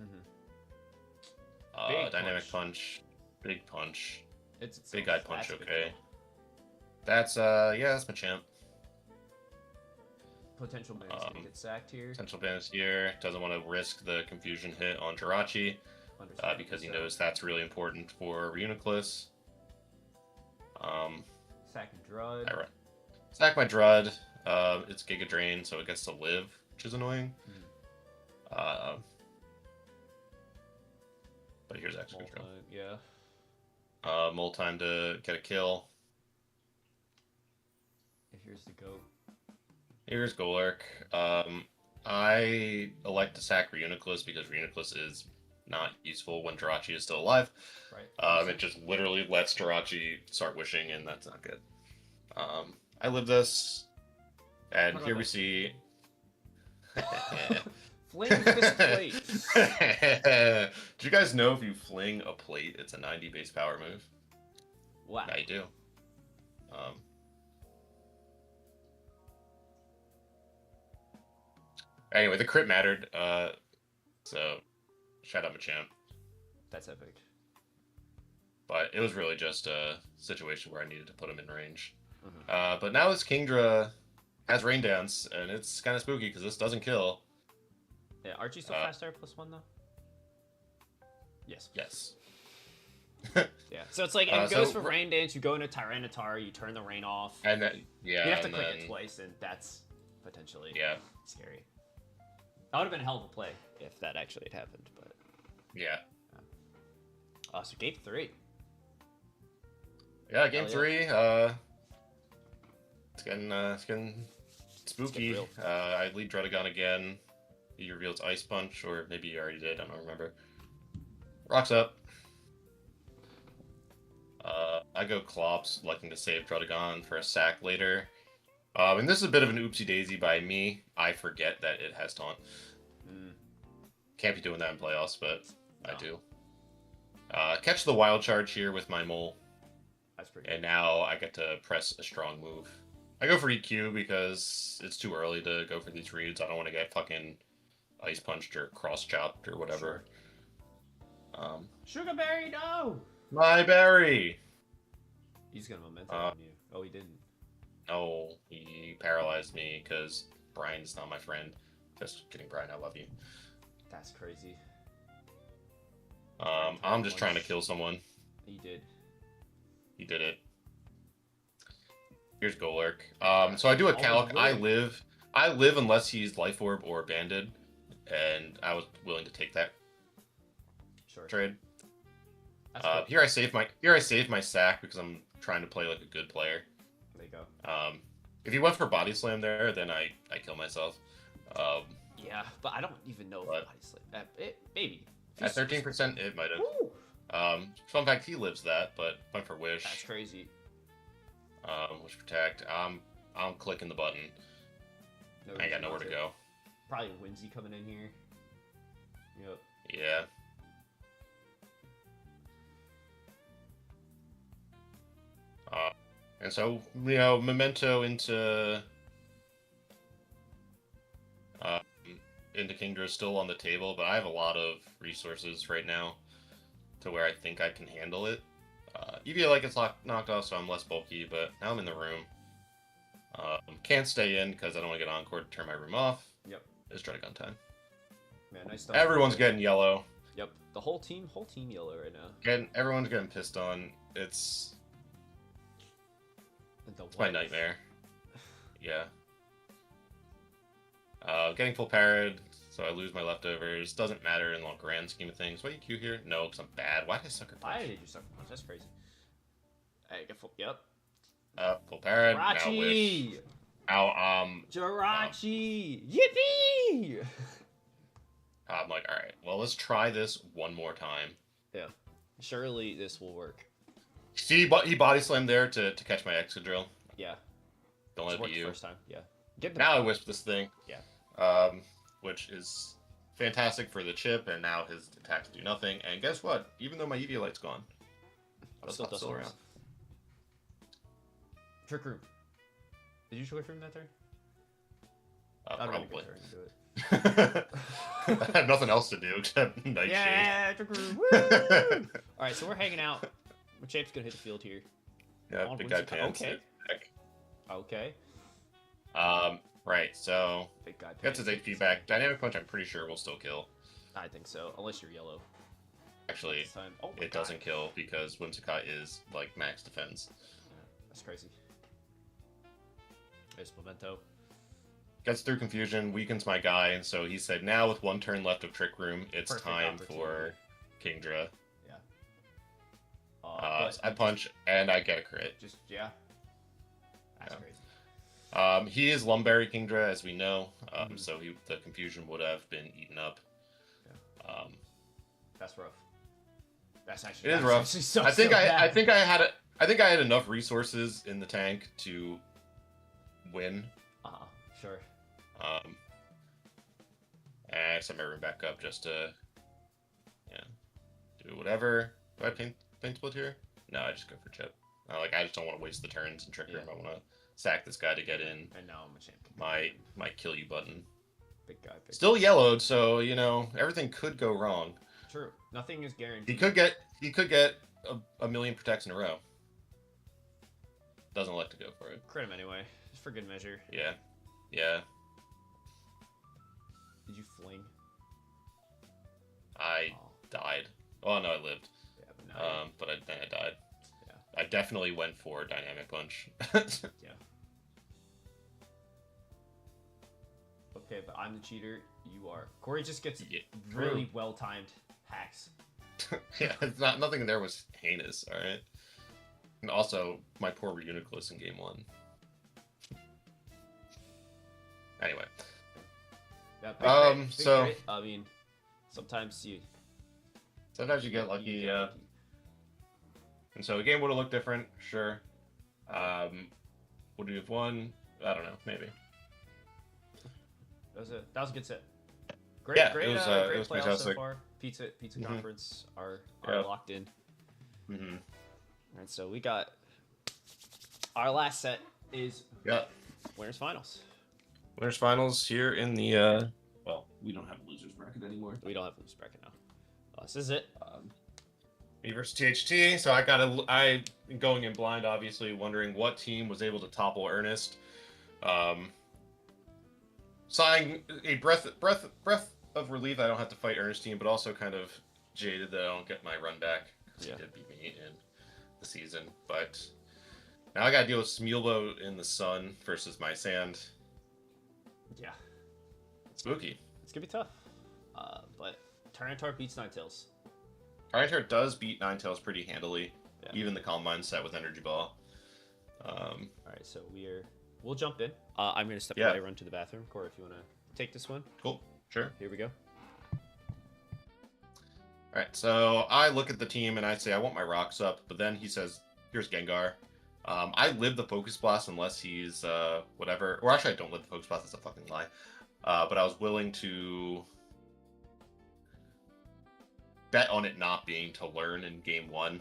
Dynamic punch. Big punch. It's big guy punch. That's Okay. That's that's my champ. Potential Bandit's gonna get sacked here. Potential Bandit's here. Doesn't want to risk the confusion hit on Jirachi. Because he knows that's really important for Reuniclus. Sack and Drud. Sack my Drud. It's Giga Drain, so it gets to live, which is annoying. But here's extra control. Yeah. Mole time to get a kill. Here's the goat. Here's Golurk. I elect to sack Reuniclus because Reuniclus is not useful when Jirachi is still alive. Right. It just literally lets Jirachi start wishing, and that's not good. I live this, and here we see. Fling fist plate. Do you guys know if you fling a plate, it's a 90 base power move? Wow. I do. Anyway, the crit mattered. So shout out Machamp. That's epic. But it was really just a situation where I needed to put him in range. But now this Kingdra has Rain Dance, and it's kind of spooky because this doesn't kill. Yeah, Archie's still fast air +1 though? Yes. Yes. Yeah, so it's like, it goes for Rain Dance, you go into Tyranitar, you turn the rain off. And then, yeah. You have to click it twice, and that's potentially scary. That would have been a hell of a play if that actually had happened, but... Yeah. So game 3. Yeah, game 3. It's getting spooky. I lead Dredagon again. He reveals Ice Punch, or maybe he already did, I don't remember. Rocks up. I go Clops, liking to save Dredagon for a sack later. And this is a bit of an oopsie daisy by me. I forget that it has taunt. Can't be doing that in playoffs, but no. I do. Catch the wild charge here with my mole. That's pretty and now I get to press a strong move. I go for EQ because it's too early to go for these reads. I don't want to get fucking ice punched or cross chopped or whatever. Sure. Sugar Berry, no! My berry! He's gonna momentum on you. Oh, he didn't. No, he paralyzed me because Brian's not my friend. Just kidding, Brian, I love you. That's crazy. I'm just trying to kill someone. He did. He did it. Here's Golurk. So I do a calc. I live unless he's Life Orb or Banded, and I was willing to take that trade. Cool. Here I save my sack because I'm trying to play like a good player. There you go. If he went for Body Slam there, then I kill myself. Yeah, but I don't even know if Body Slam. Maybe. At 13%, it might have. Fun fact, he lives that, but went for Wish. That's crazy. Wish Protect. I'm clicking the button. No, I got nowhere to go. Probably Whimsy coming in here. Yep. Yeah. And so, Memento into Kingdra is still on the table, but I have a lot of resources right now to where I think I can handle it. EV like it's knocked off, so I'm less bulky, but now I'm in the room. Can't stay in because I don't want to get Encore to turn my room off. Yep. It's Dredagon time. Man, nice stuff. Everyone's getting yellow. Yep, the whole team yellow right now. Everyone's getting pissed on. It's my nightmare. Yeah. Getting full parried, so I lose my leftovers. Doesn't matter in the grand scheme of things. Why EQ here? No, because I'm bad. Why did I sucker punch? Why did you sucker punch? That's crazy. Hey, get full. Yep. Full parried. Now Jirachi! wish. Now, Jirachi! Yippee! I'm like, alright, well, let's try this one more time. Yeah. Surely this will work. See, he body slammed there to catch my Excadrill. Yeah. Don't let it be you. First time. Yeah. Now I wisp this thing. Yeah. Which is fantastic for the chip, and now his attacks do nothing. And guess what? Even though my Eviolite's gone, I'm still around. Trick Room. Did you Trick Room that turn? Probably. Turn, I have nothing else to do except Nightshade. Yeah, Trick Room. Woo! Alright, so we're hanging out. Chape's gonna hit the field here. Yeah, big guy pants. Okay. Right, so big guy gets his 8 feedback. Dynamic Punch, I'm pretty sure will still kill. I think so, unless you're yellow. Actually, it doesn't kill because Whimsicott is like max defense. Yeah, that's crazy. There's Memento. Gets through confusion, weakens my guy, and so he said, now with 1 turn left of Trick Room, it's time for Kingdra. Yeah. I punch, and I get a crit. Yeah. That's crazy. He is Lumberry Kingdra, as we know, so the confusion would have been eaten up. Yeah. That's rough. That's actually it is rough. So I think I had enough resources in the tank to win. Sure. And I set my room back up just to do whatever. Do I paint split here? No, I just go for chip. I just don't want to waste the turns and Trick Room. I want to sack this guy to get in. And now I'm a champion. My kill you button. Big guy. Still yellowed, so everything could go wrong. True. Nothing is guaranteed. He could get a million protects in a row. Doesn't elect to go for it. Crit him anyway, just for good measure. Yeah. Yeah. Did you fling? I died. Oh no, I lived. Yeah, but now but then I died. Yeah. I definitely went for Dynamic Punch. Yeah. Okay, but I'm the cheater. You are. Corey just gets really well-timed hacks. Yeah, nothing in there was heinous. All right. And also, my poor Reuniclus in game 1. Anyway. Yeah, big crit. I mean, sometimes you get lucky. Yeah. And so the game would have looked different, sure. Would we have won? I don't know, maybe. That was a good set. Great, yeah, great, it was great playoffs fantastic. so far. Pizza conference are locked in. Mm-hmm. All right, so we got our last set is winners finals. Winners finals here in the well, we don't have a losers bracket anymore. We don't have a losers bracket now. This is it. Me versus THT. So I going in blind, obviously, wondering what team was able to topple Ernest. Sighing a breath of relief. I don't have to fight Ernest team, but also kind of jaded that I don't get my run back because he did beat me in the season. But now I got to deal with Smealbo in the sun versus my sand. Yeah. Spooky. It's gonna be tough. But Tyranitar beats Ninetales. Tyranitar does beat Ninetales pretty handily. Yeah. Even the Calm Mind set with Energy Ball. Alright, so we'll jump in. I'm gonna step away, run to the bathroom. Corey, if you wanna take this one. Cool. Sure. Here we go. Alright, so I look at the team and I say I want my rocks up, but then he says, here's Gengar. I live the Focus Blast unless he's whatever. Or actually I don't live the Focus Blast, that's a fucking lie. But I was willing to bet on it not being to learn in game 1.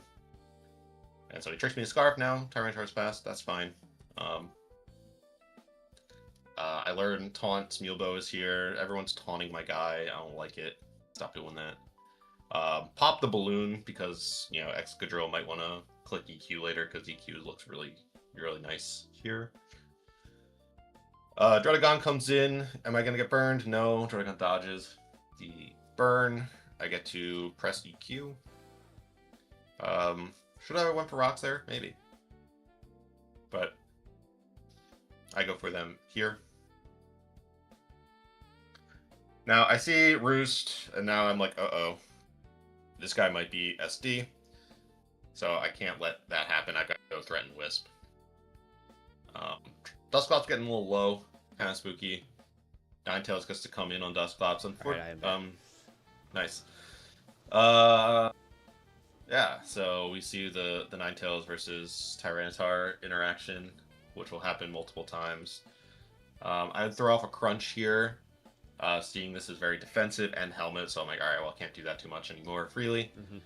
And so he tricks me to Scarf now. Tyranitar's fast, that's fine. I learned Taunt, Smealbo is here. Everyone's taunting my guy. I don't like it. Stop doing that. Pop the balloon because, Excadrill might want to click EQ later because EQ looks really, really nice here. Druddigon comes in. Am I going to get burned? No. Druddigon dodges. the burn. I get to press EQ. Should I have went for rocks there? Maybe. But I go for them here. Now I see Roost, and now I'm like, uh-oh. This guy might be SD. So I can't let that happen. I gotta go Threaten Wisp. Dusclops getting a little low. Kind of spooky. Ninetales gets to come in on Dusclops. Nice. Yeah, so we see the Ninetales versus Tyranitar interaction, which will happen multiple times. I would throw off a Crunch here, seeing this is very defensive and Helmet, so I'm like, alright, well, I can't do that too much anymore freely. Mm-hmm.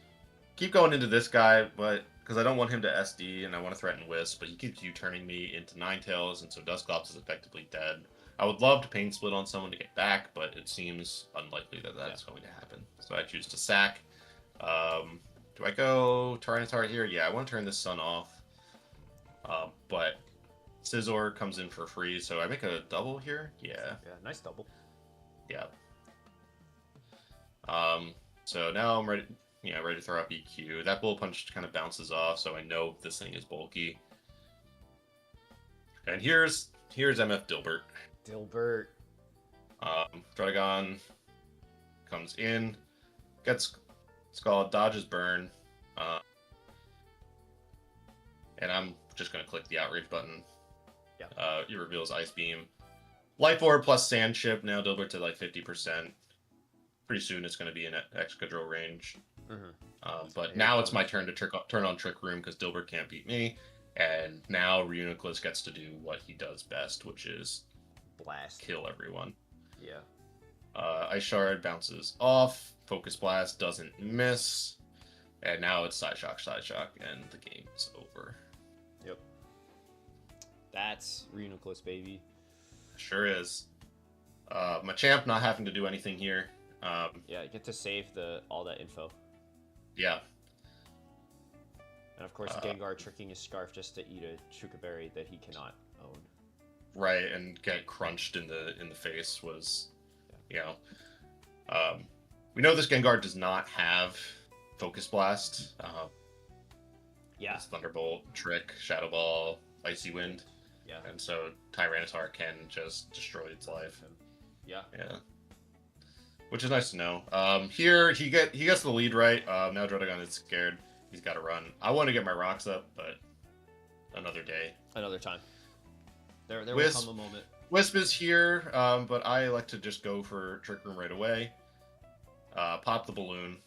Keep going into this guy, but because I don't want him to SD and I want to threaten Wisp, but he keeps U-turning me into Ninetales, and so Dusclops is effectively dead. I would love to Pain Split on someone to get back, but it seems unlikely that that's going to happen. So I choose to sack. Do I go Tyranitar here? Yeah, I want to turn this Sun off. But Scizor comes in for free, so I make a double here? Yeah. Yeah, nice double. Yeah. So now I'm ready. Yeah, ready to throw up EQ. That Bullet Punch kind of bounces off, so I know this thing is bulky. And here's MF Dilbert. Dilbert. Dragon comes in, gets Scald, dodges Burn, and I'm just gonna click the Outrage button. Yeah. He reveals Ice Beam, Life Orb plus Sand Chip. Now Dilbert to like 50%. Pretty soon it's gonna be in Excadrill range. Mm-hmm. But now it's my turn to turn on Trick Room because Dilbert can't beat me, and now Reuniclus gets to do what he does best, which is blast, kill everyone. Yeah. Ice Shard bounces off. Focus Blast doesn't miss, and now it's Side Shock, and the game's over. Yep. That's Reuniclus, baby. Sure is. Machamp not having to do anything here. Yeah, you get to save all that info. Yeah. And of course, Gengar tricking his Scarf just to eat a Shuka Berry that he cannot own. Right, and get crunched in the face was, you know. We know this Gengar does not have Focus Blast. Yeah. It's Thunderbolt, Trick, Shadow Ball, Icy Wind. Yeah. And so Tyranitar can just destroy its life. Yeah. Yeah. Which is nice to know. Here he gets the lead right. Now Drodagon is scared. He's got to run. I want to get my rocks up, but another day. Another time. There will come a moment. Wisp is here, but I like to just go for Trick Room right away. Pop the balloon.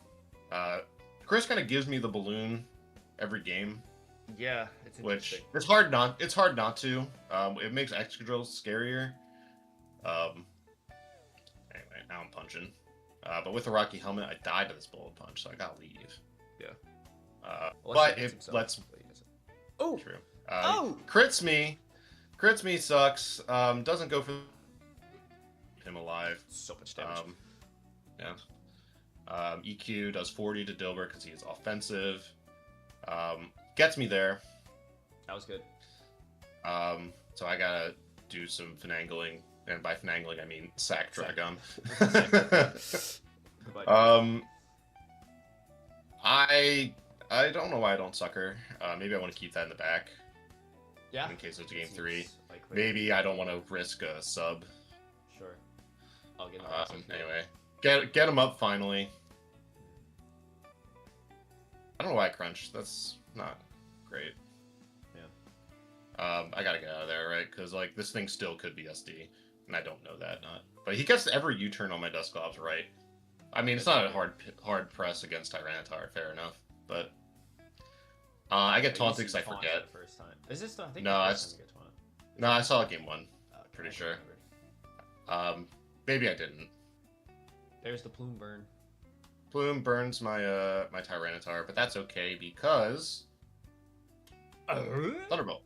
Chris kind of gives me the balloon every game. Yeah, it's interesting. Which it's hard not to. It makes Excadrill scarier. Anyway, now I'm punching. But with the Rocky Helmet, I died to this Bullet Punch, so I gotta leave. Yeah. But it lets. Oh. True. Crits me. Crits me sucks. Doesn't go for him alive. So much damage. Yeah. EQ does 40 to Dilbert because he is offensive. Gets me there. That was good. So I gotta do some finagling, and by finagling I mean sack Dragon. I don't know why I don't sucker. Maybe I want to keep that in the back. Yeah. In case it's a game 3. Maybe I don't want to risk a sub. Sure. I'll get anyway, get him up finally. I don't know why I crunch. That's not great. Yeah. I gotta get out of there, right? Because like this thing still could be SD, and I don't know that. But he gets every U-turn on my Dusclops, right? I mean, it's not a hard press against Tyranitar, fair enough. But I get taunted because I forget. First time. Is this the? I think no, I saw it game 1. Pretty sure. Maybe I didn't. There's the Plume Burn. Plume burns my my Tyranitar, but that's okay because Thunderbolt.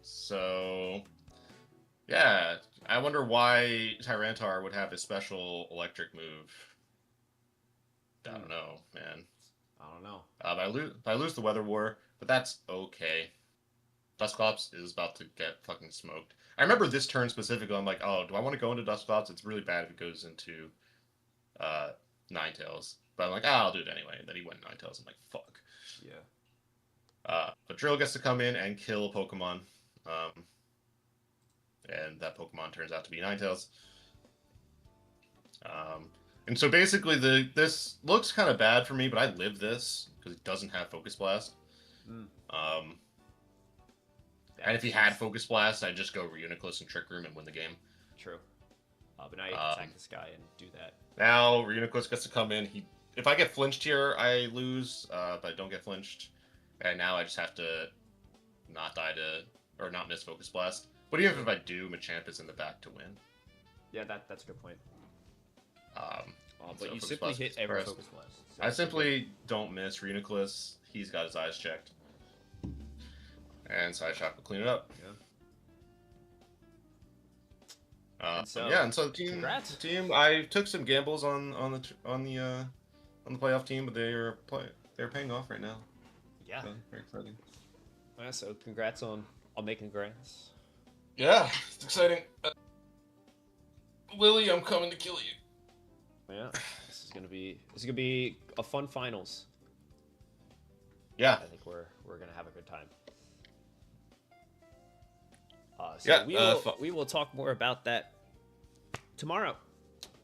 So yeah, I wonder why Tyranitar would have a special electric move. I don't know, man. I don't know. I lose the Weather War, but that's okay. Dusclops is about to get fucking smoked. I remember this turn specifically. I'm like, oh, do I want to go into Dusclops? It's really bad if it goes into Ninetales. But I'm like, I'll do it anyway. And then he went Ninetales. I'm like, fuck. Yeah. But Drill gets to come in and kill a Pokemon. And that Pokemon turns out to be Ninetales. And so basically, this looks kind of bad for me, but I live this because it doesn't have Focus Blast. And if he had Focus Blast, I'd just go Reuniclus and Trick Room and win the game. True. But now you can attack this guy and do that. Now Reuniclus gets to come in. If I get flinched here, I lose, but I don't get flinched. And now I just have to not die or not miss Focus Blast. But even if I do, Machamp is in the back to win. Yeah, that's a good point. But So you Focus simply Blast hit is every first. Focus Blast. So I simply don't miss Reuniclus. He's got his eyes checked. And Side Shock will clean it up. And so the team. I took some gambles on the playoff team, but they're paying off right now. Yeah. So, very exciting. Yeah, so congrats on making grants. Yeah, it's exciting. Lily, I'm coming to kill you. Yeah, this is gonna be a fun finals. Yeah. I think we're gonna have a good time. We will talk more about that tomorrow.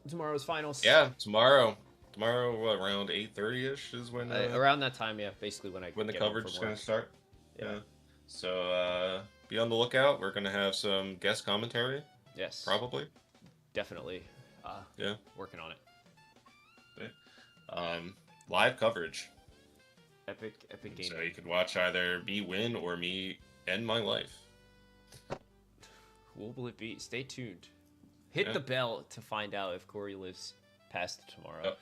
Tomorrow's finals. Yeah, tomorrow. Tomorrow, around 8:30ish is when. Around that time, yeah. Basically, when the coverage is gonna start. Yeah. So be on the lookout. We're gonna have some guest commentary. Yes. Probably. Definitely. Yeah. Working on it. Okay. Live coverage. Epic game. So you could watch either me win or me end my life. What will it be? Stay tuned. Hit the bell to find out if Corey lives past tomorrow. Yep.